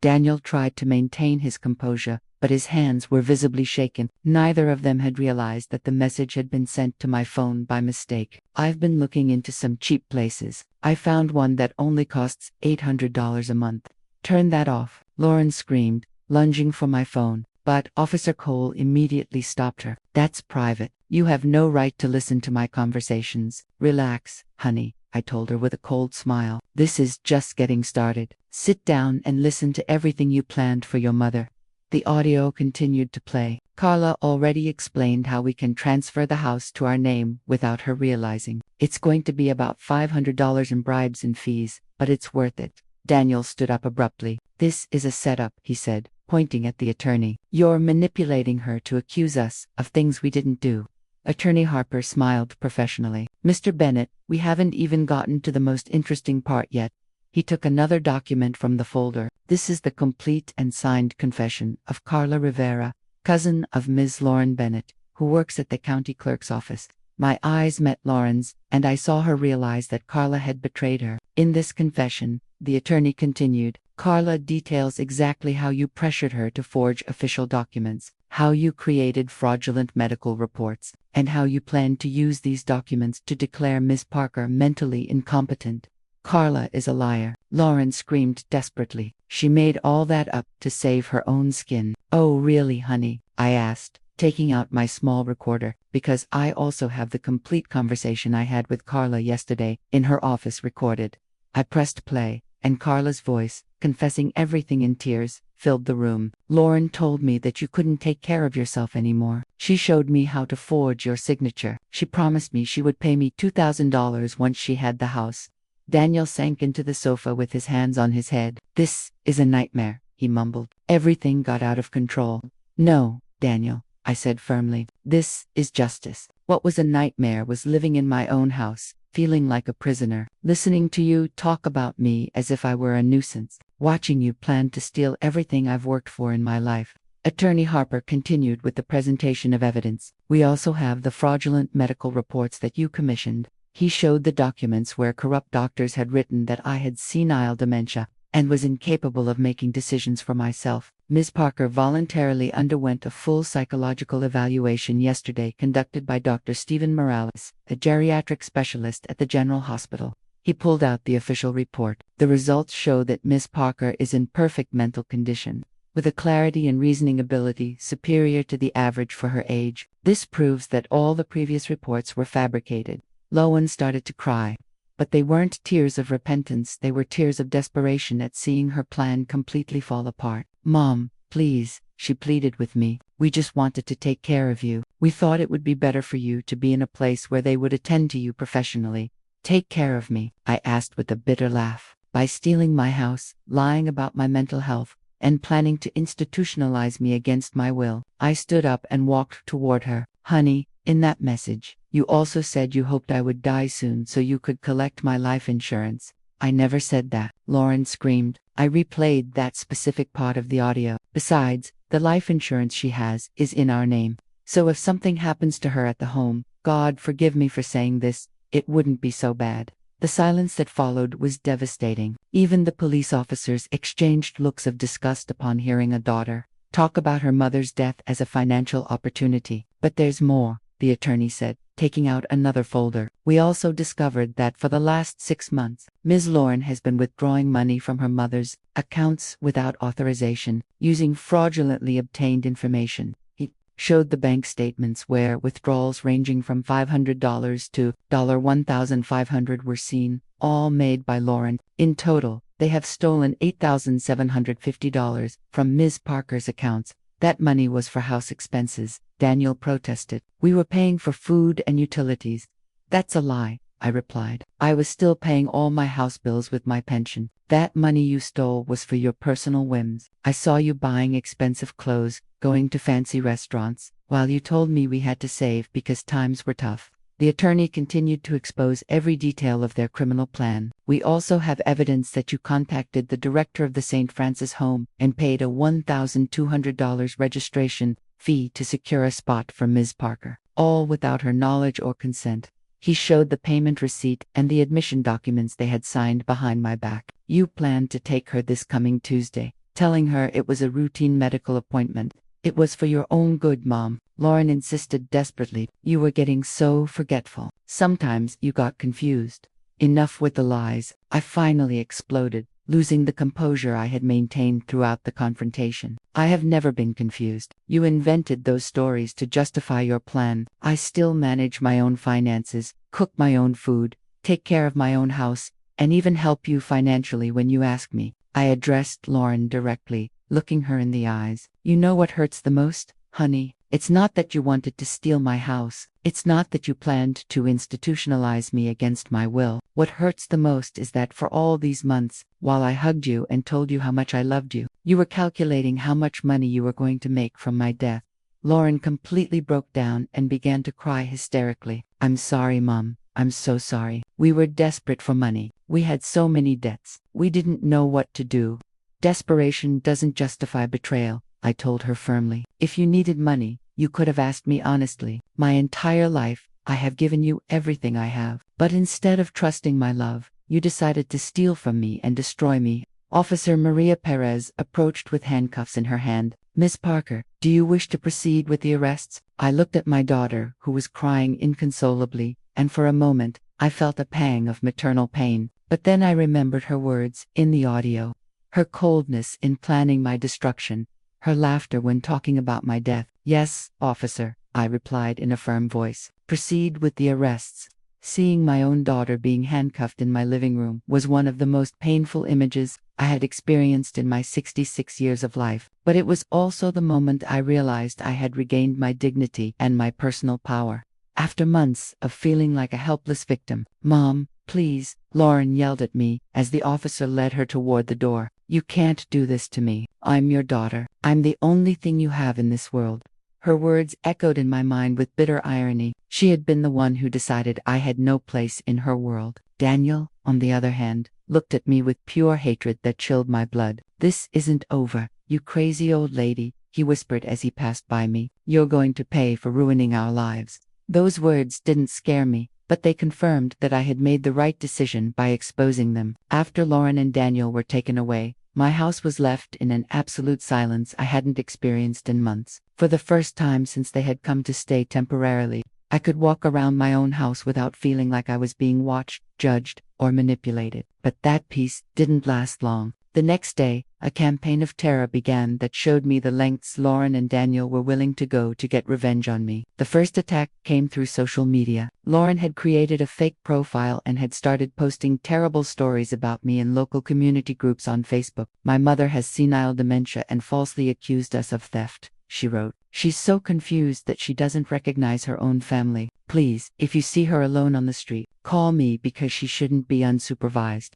Daniel tried to maintain his composure, but his hands were visibly shaken. Neither of them had realized that the message had been sent to my phone by mistake. I've been looking into some cheap places. I found one that only costs $800 a month. Turn that off, Lauren screamed, lunging for my phone. But Officer Cole immediately stopped her. That's private. You have no right to listen to my conversations. Relax, honey, I told her with a cold smile. This is just getting started. Sit down and listen to everything you planned for your mother. The audio continued to play. Carla already explained how we can transfer the house to our name without her realizing. It's going to be about $500 in bribes and fees, but it's worth it. Daniel stood up abruptly. This is a setup, he said, pointing at the attorney. You're manipulating her to accuse us of things we didn't do. Attorney Harper smiled professionally. Mr. Bennett, we haven't even gotten to the most interesting part yet. He took another document from the folder. This is the complete and signed confession of Carla Rivera, cousin of Ms. Lauren Bennett, who works at the county clerk's office. My eyes met Lauren's, and I saw her realize that Carla had betrayed her. In this confession, the attorney continued, Carla details exactly how you pressured her to forge official documents, how you created fraudulent medical reports, and how you planned to use these documents to declare Ms. Parker mentally incompetent. Carla is a liar, Lauren screamed desperately. She made all that up to save her own skin. Oh really, honey? I asked, taking out my small recorder, because I also have the complete conversation I had with Carla yesterday in her office recorded. I pressed play, and Carla's voice, confessing everything in tears, filled the room. Lauren told me that you couldn't take care of yourself anymore. She showed me how to forge your signature. She promised me she would pay me $2,000 once she had the house. Daniel sank into the sofa with his hands on his head. This is a nightmare, he mumbled. Everything got out of control. No, Daniel, I said firmly. This is justice. What was a nightmare was living in my own house, feeling like a prisoner, listening to you talk about me as if I were a nuisance, watching you plan to steal everything I've worked for in my life. Attorney Harper continued with the presentation of evidence. We also have the fraudulent medical reports that you commissioned. He showed the documents where corrupt doctors had written that I had senile dementia and was incapable of making decisions for myself. Ms. Parker voluntarily underwent a full psychological evaluation yesterday conducted by Dr. Stephen Morales, a geriatric specialist at the General Hospital. He pulled out the official report. The results show that Ms. Parker is in perfect mental condition, with a clarity and reasoning ability superior to the average for her age. This proves that all the previous reports were fabricated. Lowen started to cry. But they weren't tears of repentance, they were tears of desperation at seeing her plan completely fall apart. Mom, please, she pleaded with me. We just wanted to take care of you. We thought it would be better for you to be in a place where they would attend to you professionally. Take care of me, I asked with a bitter laugh. By stealing my house, lying about my mental health, and planning to institutionalize me against my will. I stood up and walked toward her. Honey, in that message, you also said you hoped I would die soon so you could collect my life insurance. I never said that, Lauren screamed. I replayed that specific part of the audio. Besides, the life insurance she has is in our name. So if something happens to her at the home, God forgive me for saying this, it wouldn't be so bad. The silence that followed was devastating. Even the police officers exchanged looks of disgust upon hearing a daughter talk about her mother's death as a financial opportunity. But there's more, the attorney said, taking out another folder. We also discovered that for the last 6 months, Ms. Lauren has been withdrawing money from her mother's accounts without authorization, using fraudulently obtained information. He showed the bank statements where withdrawals ranging from $500 to $1,500 were seen, all made by Lauren. In total, they have stolen $8,750 from Ms. Parker's accounts. That money was for house expenses, Daniel protested. We were paying for food and utilities. That's a lie, I replied. I was still paying all my house bills with my pension. That money you stole was for your personal whims. I saw you buying expensive clothes, going to fancy restaurants, while you told me we had to save because times were tough. The attorney continued to expose every detail of their criminal plan. We also have evidence that you contacted the director of the St. Francis home and paid a $1,200 registration fee to secure a spot for Ms. Parker, all without her knowledge or consent. He showed the payment receipt and the admission documents they had signed behind my back. You planned to take her this coming Tuesday. telling her it was a routine medical appointment. It was for your own good, Mom. Lauren insisted desperately. You were getting so forgetful. Sometimes you got confused. Enough with the lies. I finally exploded, losing the composure I had maintained throughout the confrontation. I have never been confused. You invented those stories to justify your plan. I still manage my own finances, cook my own food, take care of my own house, and even help you financially when you ask me. I addressed Lauren directly, looking her in the eyes. You know what hurts the most, honey? It's not that you wanted to steal my house. It's not that you planned to institutionalize me against my will. What hurts the most is that for all these months, while I hugged you and told you how much I loved you, you were calculating how much money you were going to make from my death. Lauren completely broke down and began to cry hysterically. I'm sorry, Mom. I'm so sorry. We were desperate for money. We had so many debts. We didn't know what to do. Desperation doesn't justify betrayal, I told her firmly. If you needed money, you could have asked me honestly. My entire life, I have given you everything I have. But instead of trusting my love, you decided to steal from me and destroy me. Officer Maria Perez approached with handcuffs in her hand. Miss Parker, do you wish to proceed with the arrests? I looked at my daughter, who was crying inconsolably, and for a moment, I felt a pang of maternal pain. But then I remembered her words in the audio. Her coldness in planning my destruction. Her laughter when talking about my death. Yes, officer, I replied in a firm voice. Proceed with the arrests. Seeing my own daughter being handcuffed in my living room was one of the most painful images I had experienced in my 66 years of life. But it was also the moment I realized I had regained my dignity and my personal power. After months of feeling like a helpless victim, Mom, please, Lauren yelled at me as the officer led her toward the door. You can't do this to me. I'm your daughter. I'm the only thing you have in this world. Her words echoed in my mind with bitter irony. She had been the one who decided I had no place in her world. Daniel, on the other hand, looked at me with pure hatred that chilled my blood. This isn't over, you crazy old lady, he whispered as he passed by me. You're going to pay for ruining our lives. Those words didn't scare me, but they confirmed that I had made the right decision by exposing them. After Lauren and Daniel were taken away, my house was left in an absolute silence I hadn't experienced in months. For the first time since they had come to stay temporarily, I could walk around my own house without feeling like I was being watched, judged, or manipulated. But that peace didn't last long. The next day, a campaign of terror began that showed me the lengths Lauren and Daniel were willing to go to get revenge on me. The first attack came through social media. Lauren had created a fake profile and had started posting terrible stories about me in local community groups on Facebook. My mother has senile dementia and falsely accused us of theft, she wrote. She's so confused that she doesn't recognize her own family. Please, if you see her alone on the street, call me because she shouldn't be unsupervised.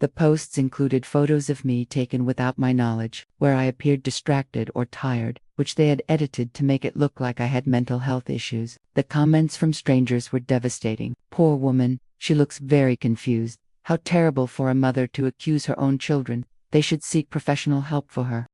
The posts included photos of me taken without my knowledge, where I appeared distracted or tired, which they had edited to make it look like I had mental health issues. The comments from strangers were devastating. Poor woman, she looks very confused. How terrible for a mother to accuse her own children. They should seek professional help for her.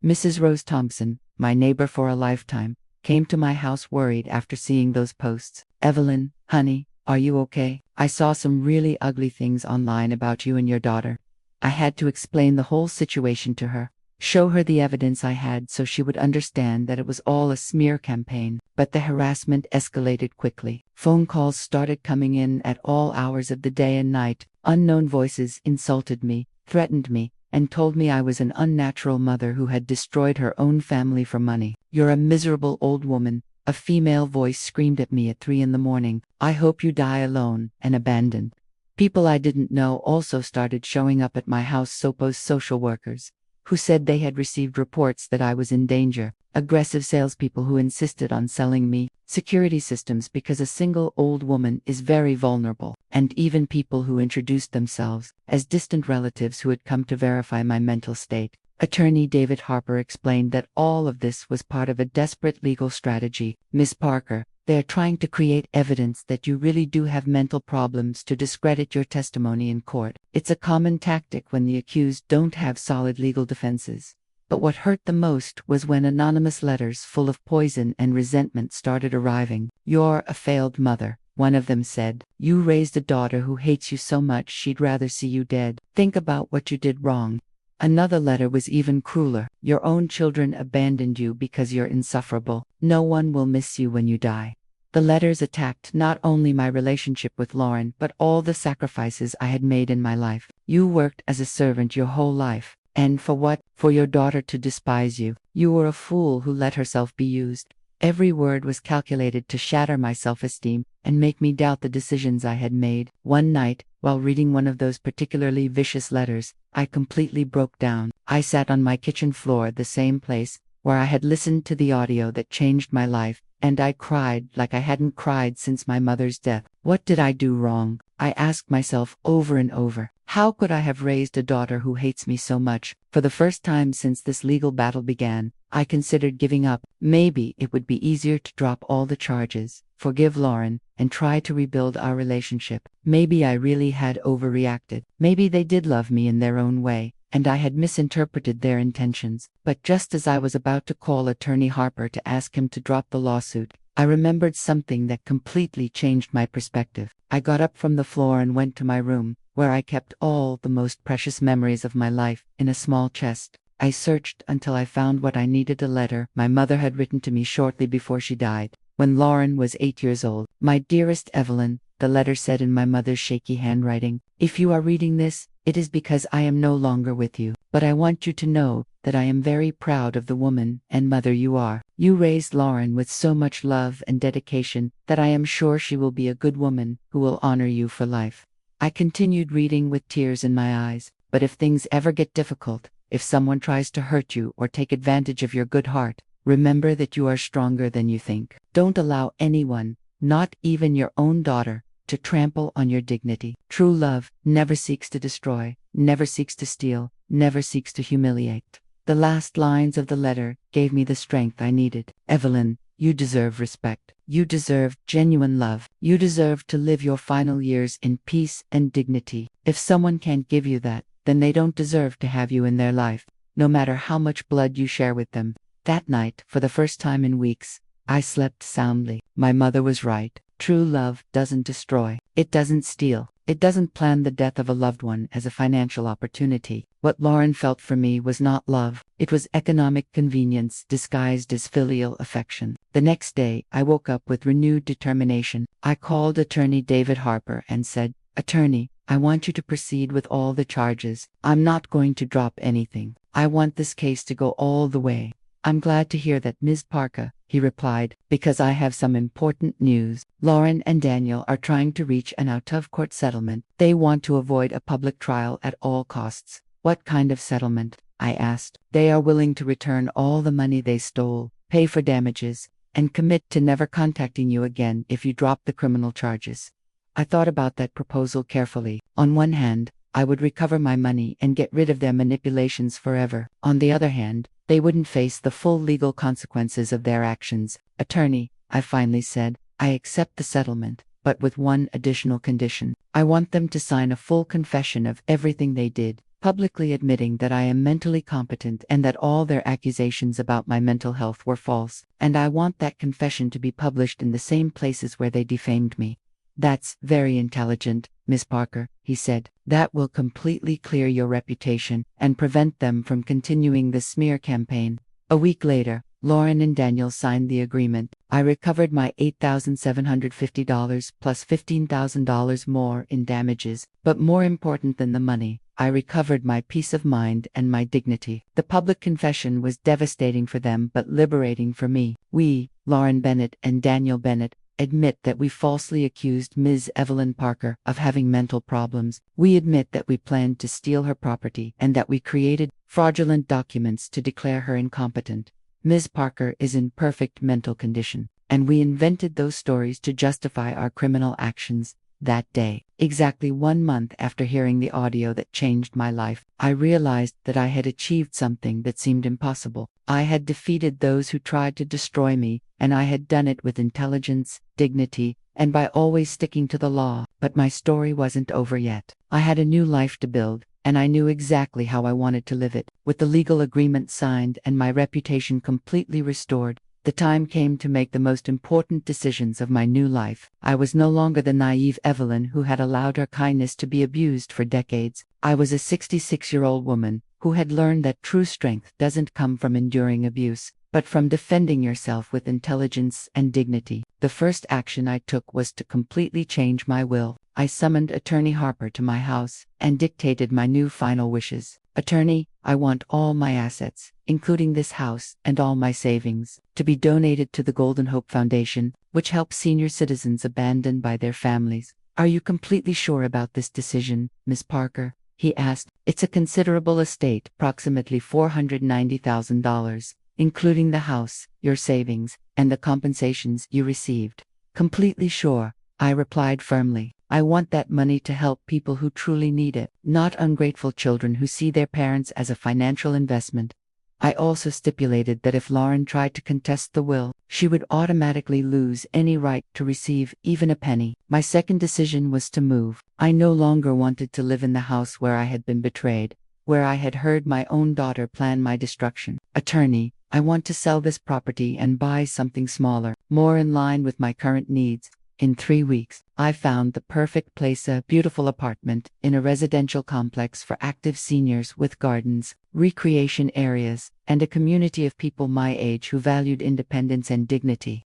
Mrs. Rose Thompson, my neighbor for a lifetime, came to my house worried after seeing those posts. Evelyn, honey, are you okay? I saw some really ugly things online about you and your daughter. I had to explain the whole situation to her, show her the evidence I had so she would understand that it was all a smear campaign. But the harassment escalated quickly. Phone calls started coming in at all hours of the day and night. Unknown voices insulted me, threatened me, and told me I was an unnatural mother who had destroyed her own family for money. You're a miserable old woman. A female voice screamed at me at 3 in the morning. I hope you die alone and abandoned. People I didn't know also started showing up at my house. Supposed social workers, who said they had received reports that I was in danger. Aggressive salespeople who insisted on selling me security systems because a single old woman is very vulnerable. And even people who introduced themselves as distant relatives who had come to verify my mental state. Attorney David Harper explained that all of this was part of a desperate legal strategy. Miss Parker, they are trying to create evidence that you really do have mental problems to discredit your testimony in court. It's a common tactic when the accused don't have solid legal defenses. But what hurt the most was when anonymous letters full of poison and resentment started arriving. You're a failed mother, one of them said. You raised a daughter who hates you so much she'd rather see you dead. Think about what you did wrong. Another letter was even crueler. Your own children abandoned you because you're insufferable. No one will miss you when you die. The letters attacked not only my relationship with Lauren, but all the sacrifices I had made in my life. You worked as a servant your whole life. And for what? For your daughter to despise you. You were a fool who let herself be used. Every word was calculated to shatter my self-esteem and make me doubt the decisions I had made. One night, while reading one of those particularly vicious letters, I completely broke down. I sat on my kitchen floor, the same place where I had listened to the audio that changed my life, and I cried like I hadn't cried since my mother's death. What did I do wrong? I asked myself over and over. How could I have raised a daughter who hates me so much? For the first time since this legal battle began, I considered giving up. Maybe it would be easier to drop all the charges, forgive Lauren, and try to rebuild our relationship. Maybe I really had overreacted. Maybe they did love me in their own way, and I had misinterpreted their intentions. But just as I was about to call Attorney Harper to ask him to drop the lawsuit, I remembered something that completely changed my perspective. I got up from the floor and went to my room, where I kept all the most precious memories of my life in a small chest. I searched until I found what I needed: a letter my mother had written to me shortly before she died, when Lauren was 8 years old. My dearest Evelyn, the letter said in my mother's shaky handwriting, if you are reading this, it is because I am no longer with you. But I want you to know that I am very proud of the woman and mother you are. You raised Lauren with so much love and dedication that I am sure she will be a good woman who will honor you for life. I continued reading with tears in my eyes. But if things ever get difficult, if someone tries to hurt you or take advantage of your good heart, remember that you are stronger than you think. Don't allow anyone, not even your own daughter, to trample on your dignity. True love never seeks to destroy, never seeks to steal, never seeks to humiliate. The last lines of the letter gave me the strength I needed. Evelyn, you deserve respect. You deserve genuine love. You deserve to live your final years in peace and dignity. If someone can't give you that, then they don't deserve to have you in their life, no matter how much blood you share with them. That night, for the first time in weeks, I slept soundly. My mother was right. True love doesn't destroy. It doesn't steal. It doesn't plan the death of a loved one as a financial opportunity. What Lauren felt for me was not love. It was economic convenience disguised as filial affection. The next day, I woke up with renewed determination. I called Attorney David Harper and said, Attorney, I want you to proceed with all the charges. I'm not going to drop anything. I want this case to go all the way. I'm glad to hear that, Ms. Parker, he replied, because I have some important news. Lauren and Daniel are trying to reach an out-of-court settlement. They want to avoid a public trial at all costs. What kind of settlement? I asked. They are willing to return all the money they stole, pay for damages, and commit to never contacting you again if you drop the criminal charges. I thought about that proposal carefully. On one hand, I would recover my money and get rid of their manipulations forever. On the other hand, they wouldn't face the full legal consequences of their actions. Attorney, I finally said, I accept the settlement, but with one additional condition. I want them to sign a full confession of everything they did, publicly admitting that I am mentally competent and that all their accusations about my mental health were false. And I want that confession to be published in the same places where they defamed me. That's very intelligent, Miss Parker, he said. That will completely clear your reputation and prevent them from continuing the smear campaign. A week later, Lauren and Daniel signed the agreement. I recovered my $8,750 plus $15,000 more in damages, but more important than the money, I recovered my peace of mind and my dignity. The public confession was devastating for them but liberating for me. We, Lauren Bennett and Daniel Bennett, admit that we falsely accused Ms. Evelyn Parker of having mental problems. We admit that we planned to steal her property and that we created fraudulent documents to declare her incompetent. Ms. Parker is in perfect mental condition, and we invented those stories to justify our criminal actions. That day, exactly 1 month after hearing the audio that changed my life, I realized that I had achieved something that seemed impossible. I had defeated those who tried to destroy me, and I had done it with intelligence, dignity, and by always sticking to the law. But my story wasn't over yet. I had a new life to build, and I knew exactly how I wanted to live it. With the legal agreement signed and my reputation completely restored, the time came to make the most important decisions of my new life. I was no longer the naive Evelyn who had allowed her kindness to be abused for decades. I was a 66-year-old woman who had learned that true strength doesn't come from enduring abuse, but from defending yourself with intelligence and dignity. The first action I took was to completely change my will. I summoned Attorney Harper to my house and dictated my new final wishes. Attorney, I want all my assets, including this house and all my savings, to be donated to the Golden Hope Foundation, which helps senior citizens abandoned by their families. Are you completely sure about this decision, Miss Parker? He asked. It's a considerable estate, approximately $490,000, including the house, your savings, and the compensations you received. Completely sure, I replied firmly. I want that money to help people who truly need it, not ungrateful children who see their parents as a financial investment. I also stipulated that if Lauren tried to contest the will, she would automatically lose any right to receive even a penny. My second decision was to move. I no longer wanted to live in the house where I had been betrayed, where I had heard my own daughter plan my destruction. Attorney, I want to sell this property and buy something smaller, more in line with my current needs. In 3 weeks, I found the perfect place, a beautiful apartment in a residential complex for active seniors with gardens, recreation areas, and a community of people my age who valued independence and dignity.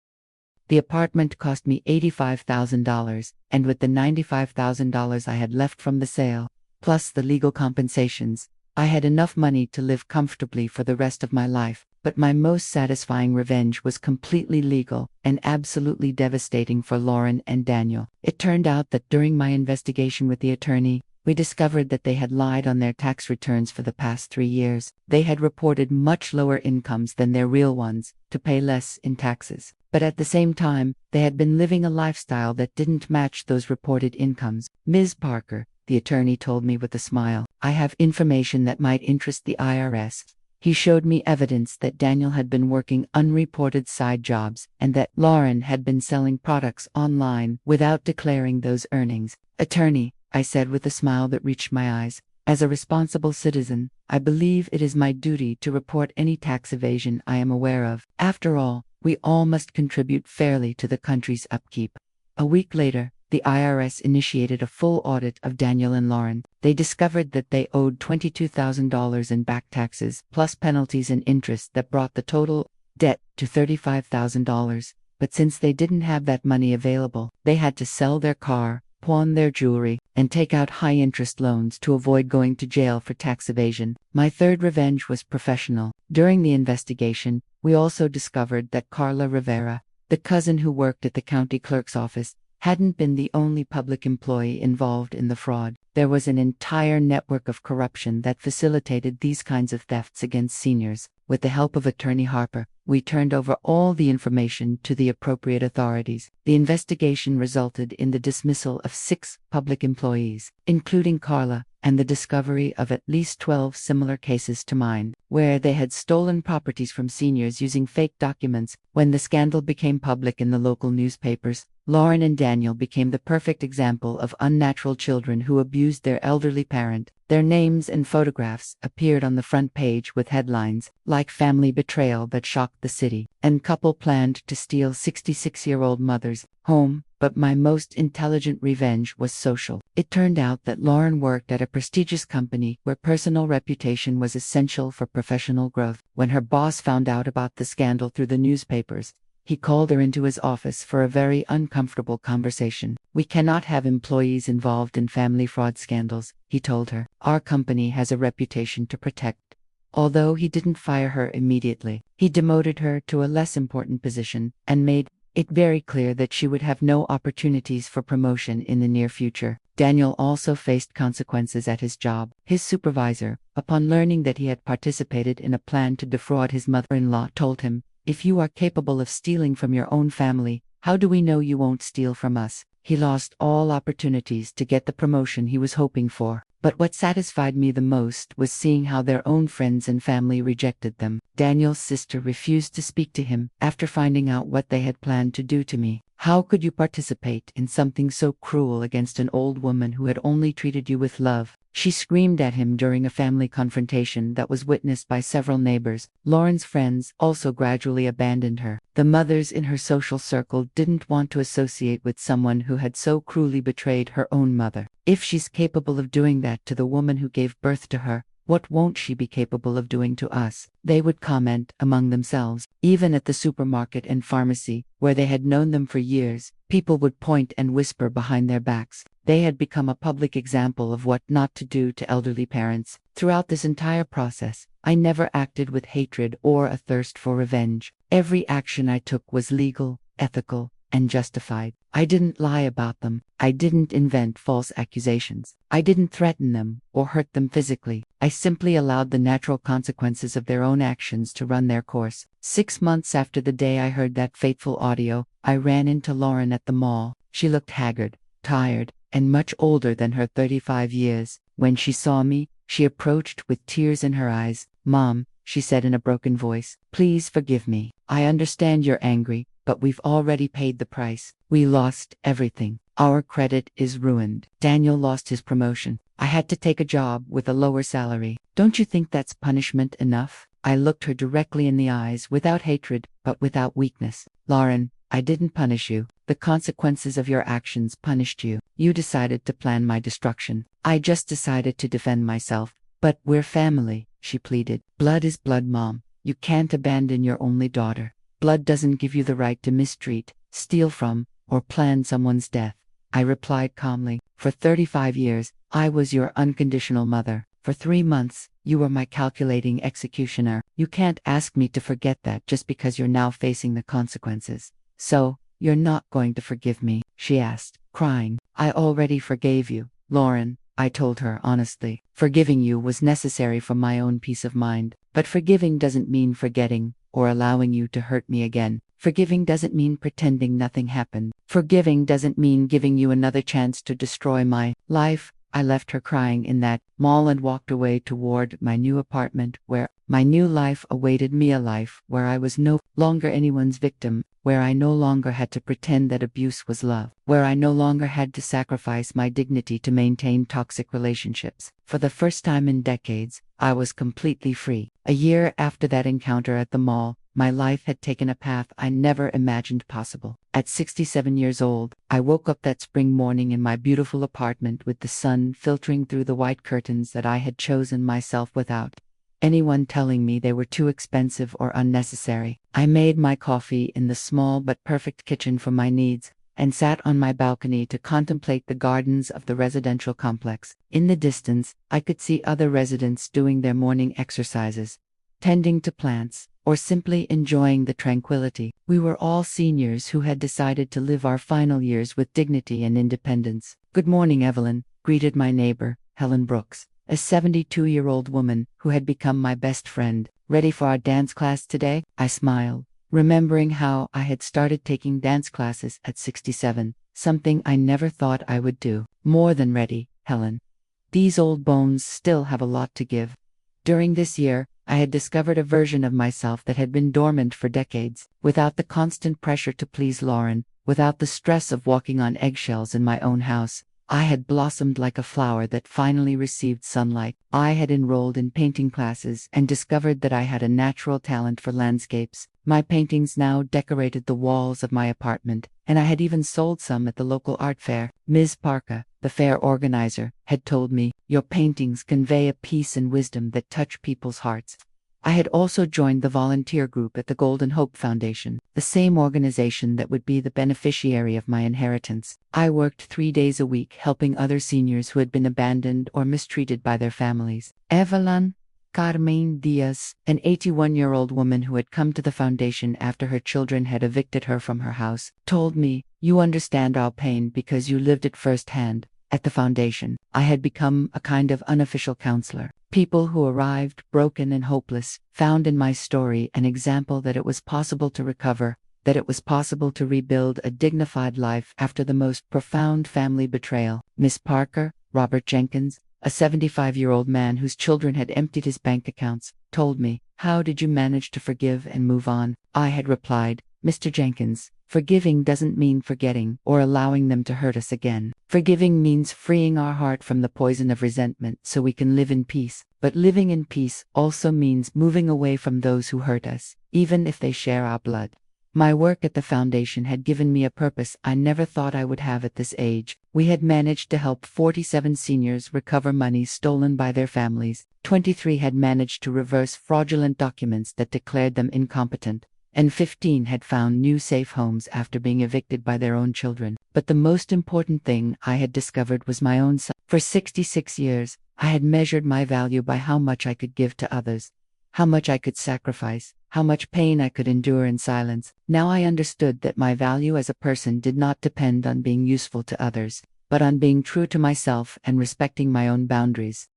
The apartment cost me $85,000, and with the $95,000 I had left from the sale, plus the legal compensations, I had enough money to live comfortably for the rest of my life. But my most satisfying revenge was completely legal and absolutely devastating for Lauren and Daniel. It turned out that during my investigation with the attorney, we discovered that they had lied on their tax returns for the past 3 years. They had reported much lower incomes than their real ones, to pay less in taxes. But at the same time, they had been living a lifestyle that didn't match those reported incomes. Ms. Parker, the attorney told me with a smile, I have information that might interest the IRS. He showed me evidence that Daniel had been working unreported side jobs and that Lauren had been selling products online without declaring those earnings. Attorney, I said with a smile that reached my eyes, as a responsible citizen, I believe it is my duty to report any tax evasion I am aware of. After all, we all must contribute fairly to the country's upkeep. A week later, the IRS initiated a full audit of Daniel and Lauren. They discovered that they owed $22,000 in back taxes, plus penalties and interest that brought the total debt to $35,000. But since they didn't have that money available, they had to sell their car, pawn their jewelry, and take out high-interest loans to avoid going to jail for tax evasion. My third revenge was professional. During the investigation, we also discovered that Carla Rivera, the cousin who worked at the county clerk's office, hadn't been the only public employee involved in the fraud. There was an entire network of corruption that facilitated these kinds of thefts against seniors. With the help of Attorney Harper, we turned over all the information to the appropriate authorities. The investigation resulted in the dismissal of 6 public employees, including Carla, and the discovery of at least 12 similar cases to mine, where they had stolen properties from seniors using fake documents. When the scandal became public in the local newspapers, Lauren and Daniel became the perfect example of unnatural children who abused their elderly parent. Their names and photographs appeared on the front page with headlines like "Family Betrayal That Shocked the City" and "Couple Planned to Steal 66-Year-Old Mother's Home." But my most intelligent revenge was social. It turned out that Lauren worked at a prestigious company where personal reputation was essential for professional growth. When her boss found out about the scandal through the newspapers, he called her into his office for a very uncomfortable conversation. "We cannot have employees involved in family fraud scandals," he told her. "Our company has a reputation to protect." Although he didn't fire her immediately, he demoted her to a less important position and made it very clear that she would have no opportunities for promotion in the near future. Daniel also faced consequences at his job. His supervisor, upon learning that he had participated in a plan to defraud his mother-in-law, told him, "If you are capable of stealing from your own family, how do we know you won't steal from us?" He lost all opportunities to get the promotion he was hoping for. But what satisfied me the most was seeing how their own friends and family rejected them. Daniel's sister refused to speak to him after finding out what they had planned to do to me. "How could you participate in something so cruel against an old woman who had only treated you with love?" she screamed at him during a family confrontation that was witnessed by several neighbors. Lauren's friends also gradually abandoned her. The mothers in her social circle didn't want to associate with someone who had so cruelly betrayed her own mother. If she's capable of doing that to the woman who gave birth to her, What won't she be capable of doing to us? They would comment among themselves. Even at the supermarket and pharmacy, where they had known them for years, people would point and whisper behind their backs. They had become a public example of what not to do to elderly parents. Throughout this entire process, I never acted with hatred or a thirst for revenge. Every action I took was legal, ethical, and justified. I didn't lie about them. I didn't invent false accusations. I didn't threaten them or hurt them physically. I simply allowed the natural consequences of their own actions to run their course. 6 months after the day I heard that fateful audio, I ran into Lauren at the mall. She looked haggard, tired, and much older than her 35 years. When she saw me, she approached with tears in her eyes. "Mom," she said in a broken voice, "please forgive me. I understand you're angry, but we've already paid the price. We lost everything. Our credit is ruined. Daniel lost his promotion. I had to take a job with a lower salary. Don't you think that's punishment enough?" I looked her directly in the eyes, without hatred, but without weakness. "Lauren, I didn't punish you. The consequences of your actions punished you. You decided to plan my destruction. I just decided to defend myself. But we're family," she pleaded. "Blood is blood, Mom. You can't abandon your only daughter. Blood doesn't give you the right to mistreat, steal from, or plan someone's death." I replied calmly, "For 35 years, I was your unconditional mother. For 3 months, you were my calculating executioner. You can't ask me to forget that just because you're now facing the consequences." "So, you're not going to forgive me?" she asked, crying. "I already forgave you, Lauren," I told her honestly. "Forgiving you was necessary for my own peace of mind. But forgiving doesn't mean forgetting or allowing you to hurt me again. Forgiving doesn't mean pretending nothing happened. Forgiving doesn't mean giving you another chance to destroy my life." I left her crying in that mall and walked away toward my new apartment, where my new life awaited me, a life where I was no longer anyone's victim, where I no longer had to pretend that abuse was love, where I no longer had to sacrifice my dignity to maintain toxic relationships. For the first time in decades, I was completely free. A year after that encounter at the mall, my life had taken a path I never imagined possible. At 67 years old, I woke up that spring morning in my beautiful apartment with the sun filtering through the white curtains that I had chosen myself without anyone telling me they were too expensive or unnecessary. I made my coffee in the small but perfect kitchen for my needs, and sat on my balcony to contemplate the gardens of the residential complex. In the distance, I could see other residents doing their morning exercises, tending to plants, or simply enjoying the tranquility. We were all seniors who had decided to live our final years with dignity and independence. "Good morning, Evelyn," greeted my neighbor, Helen Brooks, a 72-year-old woman who had become my best friend. "Ready for our dance class today?" I smiled, remembering how I had started taking dance classes at 67, something I never thought I would do. "More than ready, Helen. These old bones still have a lot to give." During this year, I had discovered a version of myself that had been dormant for decades. Without the constant pressure to please Lauren, without the stress of walking on eggshells in my own house, I had blossomed like a flower that finally received sunlight. I had enrolled in painting classes and discovered that I had a natural talent for landscapes. My paintings now decorated the walls of my apartment, and I had even sold some at the local art fair. Ms. Parker, the fair organizer, had told me, "Your paintings convey a peace and wisdom that touch people's hearts." I had also joined the volunteer group at the Golden Hope Foundation, the same organization that would be the beneficiary of my inheritance. I worked 3 days a week helping other seniors who had been abandoned or mistreated by their families. Evelyn Carmen Diaz, an 81-year-old woman who had come to the foundation after her children had evicted her from her house, told me, "You understand our pain because you lived it firsthand." At the foundation, I had become a kind of unofficial counselor. People who arrived broken and hopeless found in my story an example that it was possible to recover, that it was possible to rebuild a dignified life after the most profound family betrayal. Miss Parker, Robert Jenkins, a 75-year-old man whose children had emptied his bank accounts, told me, "How did you manage to forgive and move on?" I had replied, "Mr. Jenkins, forgiving doesn't mean forgetting or allowing them to hurt us again. Forgiving means freeing our heart from the poison of resentment so we can live in peace. But living in peace also means moving away from those who hurt us, even if they share our blood." My work at the foundation had given me a purpose I never thought I would have at this age. We had managed to help 47 seniors recover money stolen by their families, 23 had managed to reverse fraudulent documents that declared them incompetent, and 15 had found new safe homes after being evicted by their own children. But the most important thing I had discovered was my own self. For 66 years, I had measured my value by how much I could give to others, how much I could sacrifice, how much pain I could endure in silence. Now I understood that my value as a person did not depend on being useful to others, but on being true to myself and respecting my own boundaries.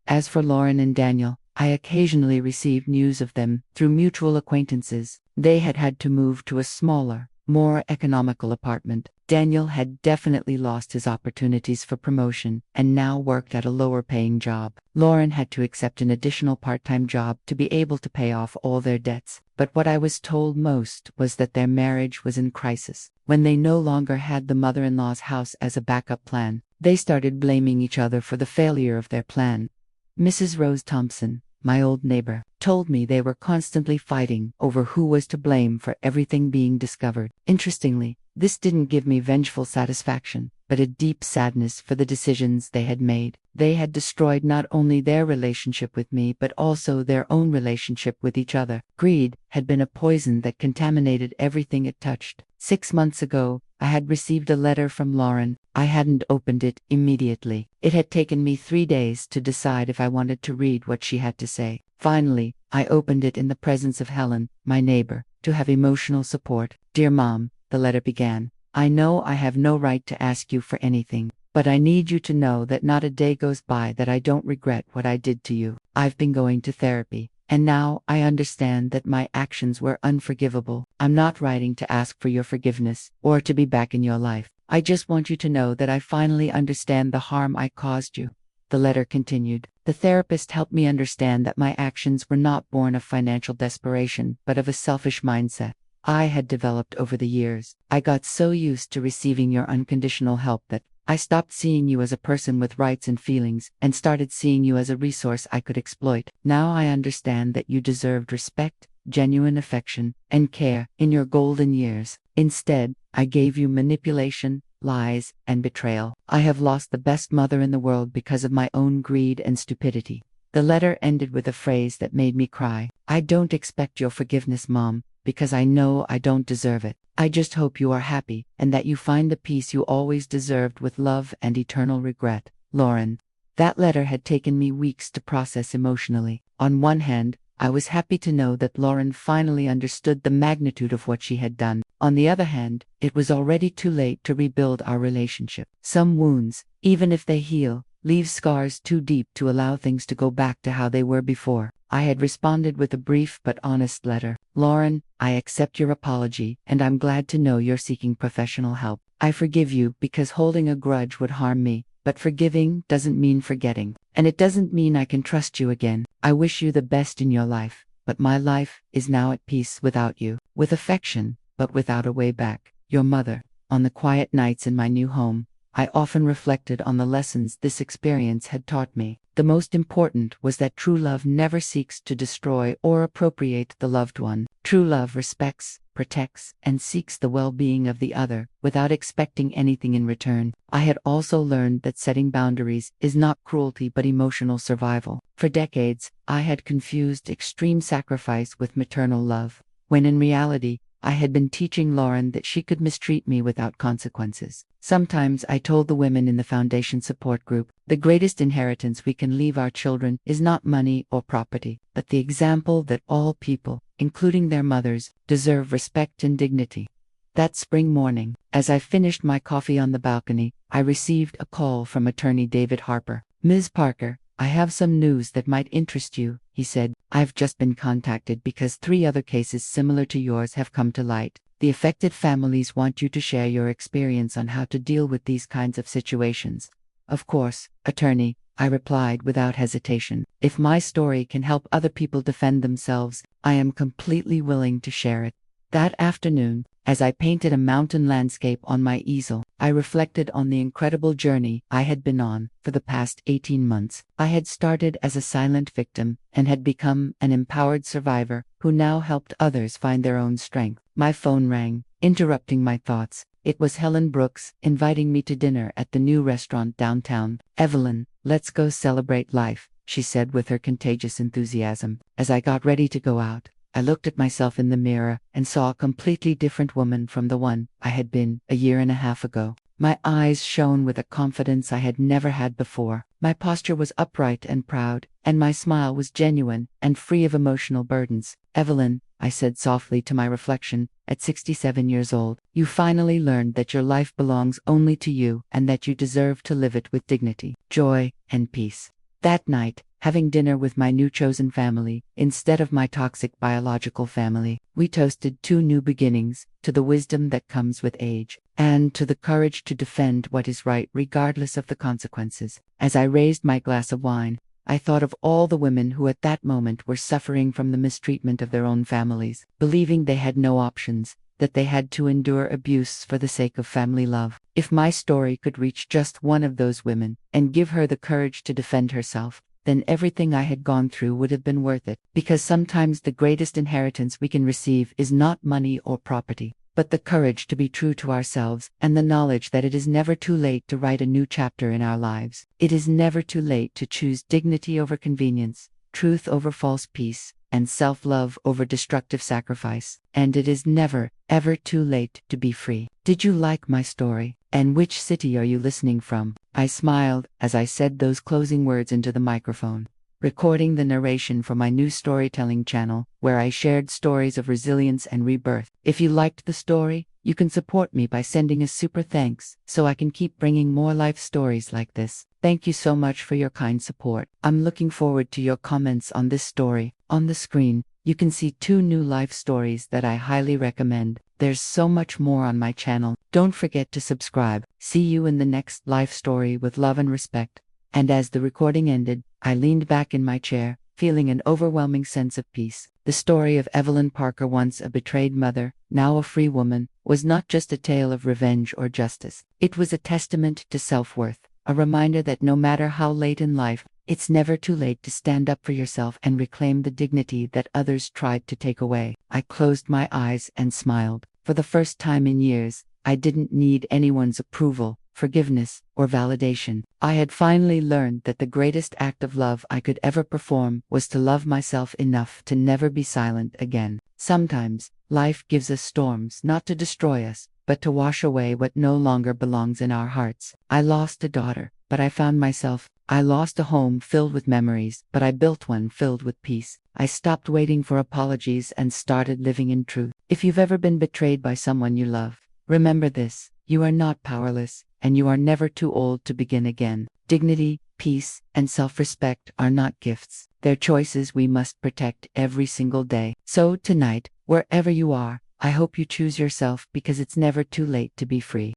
As for Lauren and Daniel, I occasionally received news of them through mutual acquaintances. They had had to move to a smaller, more economical apartment. Daniel had definitely lost his opportunities for promotion and now worked at a lower-paying job. Lauren had to accept an additional part-time job to be able to pay off all their debts. But what I was told most was that their marriage was in crisis. When they no longer had the mother-in-law's house as a backup plan, they started blaming each other for the failure of their plan. Mrs. Rose Thompson, my old neighbor, told me they were constantly fighting over who was to blame for everything being discovered. Interestingly, this didn't give me vengeful satisfaction, but a deep sadness for the decisions they had made. They had destroyed not only their relationship with me but also their own relationship with each other. Greed had been a poison that contaminated everything it touched. 6 months ago, I had received a letter from Lauren. I hadn't opened it immediately. It had taken me 3 days to decide if I wanted to read what she had to say. Finally, I opened it in the presence of Helen, my neighbor, to have emotional support. "Dear Mom," the letter began, "I know I have no right to ask you for anything, but I need you to know that not a day goes by that I don't regret what I did to you. I've been going to therapy, and now I understand that my actions were unforgivable. I'm not writing to ask for your forgiveness or to be back in your life. I just want you to know that I finally understand the harm I caused you." The letter continued. "The therapist helped me understand that my actions were not born of financial desperation, but of a selfish mindset I had developed over the years. I got so used to receiving your unconditional help that I stopped seeing you as a person with rights and feelings and started seeing you as a resource I could exploit. Now I understand that you deserved respect, genuine affection, and care in your golden years. Instead, I gave you manipulation, lies, and betrayal. I have lost the best mother in the world because of my own greed and stupidity." The letter ended with a phrase that made me cry. "I don't expect your forgiveness, Mom, because I know I don't deserve it. I just hope you are happy and that you find the peace you always deserved with love and eternal regret, Lauren." That letter had taken me weeks to process emotionally. On one hand, I was happy to know that Lauren finally understood the magnitude of what she had done. On the other hand, it was already too late to rebuild our relationship. Some wounds, even if they heal, leave scars too deep to allow things to go back to how they were before. I had responded with a brief but honest letter. "Lauren, I accept your apology, and I'm glad to know you're seeking professional help. I forgive you because holding a grudge would harm me, but forgiving doesn't mean forgetting, and it doesn't mean I can trust you again. I wish you the best in your life, but my life is now at peace without you. With affection, but without a way back. Your mother." On the quiet nights in my new home, I often reflected on the lessons this experience had taught me. The most important was that true love never seeks to destroy or appropriate the loved one. True love respects, protects, and seeks the well-being of the other without expecting anything in return. I had also learned that setting boundaries is not cruelty but emotional survival. For decades, I had confused extreme sacrifice with maternal love, when in reality, I had been teaching Lauren that she could mistreat me without consequences. Sometimes I told the women in the foundation support group, the greatest inheritance we can leave our children is not money or property, but the example that all people, including their mothers, deserve respect and dignity. That spring morning, as I finished my coffee on the balcony, I received a call from attorney David Harper. "Ms. Parker, I have some news that might interest you," he said. "I've just been contacted because 3 other cases similar to yours have come to light. The affected families want you to share your experience on how to deal with these kinds of situations." "Of course, attorney," I replied without hesitation. "If my story can help other people defend themselves, I am completely willing to share it." That afternoon, as I painted a mountain landscape on my easel, I reflected on the incredible journey I had been on for the past 18 months. I had started as a silent victim and had become an empowered survivor who who now helped others find their own strength. My phone rang, interrupting my thoughts. It was Helen Brooks, inviting me to dinner at the new restaurant downtown. "Evelyn, let's go celebrate life," she said with her contagious enthusiasm. As I got ready to go out, I looked at myself in the mirror and saw a completely different woman from the one I had been a year and a half ago. My eyes shone with a confidence I had never had before. My posture was upright and proud, and my smile was genuine and free of emotional burdens. "Evelyn," I said softly to my reflection, at 67 years old, "you finally learned that your life belongs only to you and that you deserve to live it with dignity, joy, and peace." That night, having dinner with my new chosen family, instead of my toxic biological family, we toasted two new beginnings, to the wisdom that comes with age, and to the courage to defend what is right regardless of the consequences. As I raised my glass of wine, I thought of all the women who at that moment were suffering from the mistreatment of their own families, believing they had no options, that they had to endure abuse for the sake of family love. If my story could reach just one of those women and give her the courage to defend herself, then everything I had gone through would have been worth it. Because sometimes the greatest inheritance we can receive is not money or property, but the courage to be true to ourselves and the knowledge that it is never too late to write a new chapter in our lives. It is never too late to choose dignity over convenience, truth over false peace, and self-love over destructive sacrifice. And it is never, ever too late to be free. Did you like my story? And which city are you listening from? I smiled as I said those closing words into the microphone, recording the narration for my new storytelling channel, where I shared stories of resilience and rebirth. If you liked the story, you can support me by sending a super thanks, so I can keep bringing more life stories like this. Thank you so much for your kind support. I'm looking forward to your comments on this story. On the screen, you can see two new life stories that I highly recommend. There's so much more on my channel. Don't forget to subscribe. See you in the next life story with love and respect. And as the recording ended, I leaned back in my chair, feeling an overwhelming sense of peace. The story of Evelyn Parker, once a betrayed mother, now a free woman, was not just a tale of revenge or justice. It was a testament to self-worth, a reminder that no matter how late in life, it's never too late to stand up for yourself and reclaim the dignity that others tried to take away. I closed my eyes and smiled. For the first time in years, I didn't need anyone's approval, forgiveness, or validation. I had finally learned that the greatest act of love I could ever perform was to love myself enough to never be silent again. Sometimes, life gives us storms not to destroy us, but to wash away what no longer belongs in our hearts. I lost a daughter, but I found myself. I lost a home filled with memories, but I built one filled with peace. I stopped waiting for apologies and started living in truth. If you've ever been betrayed by someone you love, remember this: you are not powerless, and you are never too old to begin again. Dignity, peace, and self-respect are not gifts. They're choices we must protect every single day. So tonight, wherever you are, I hope you choose yourself, because it's never too late to be free.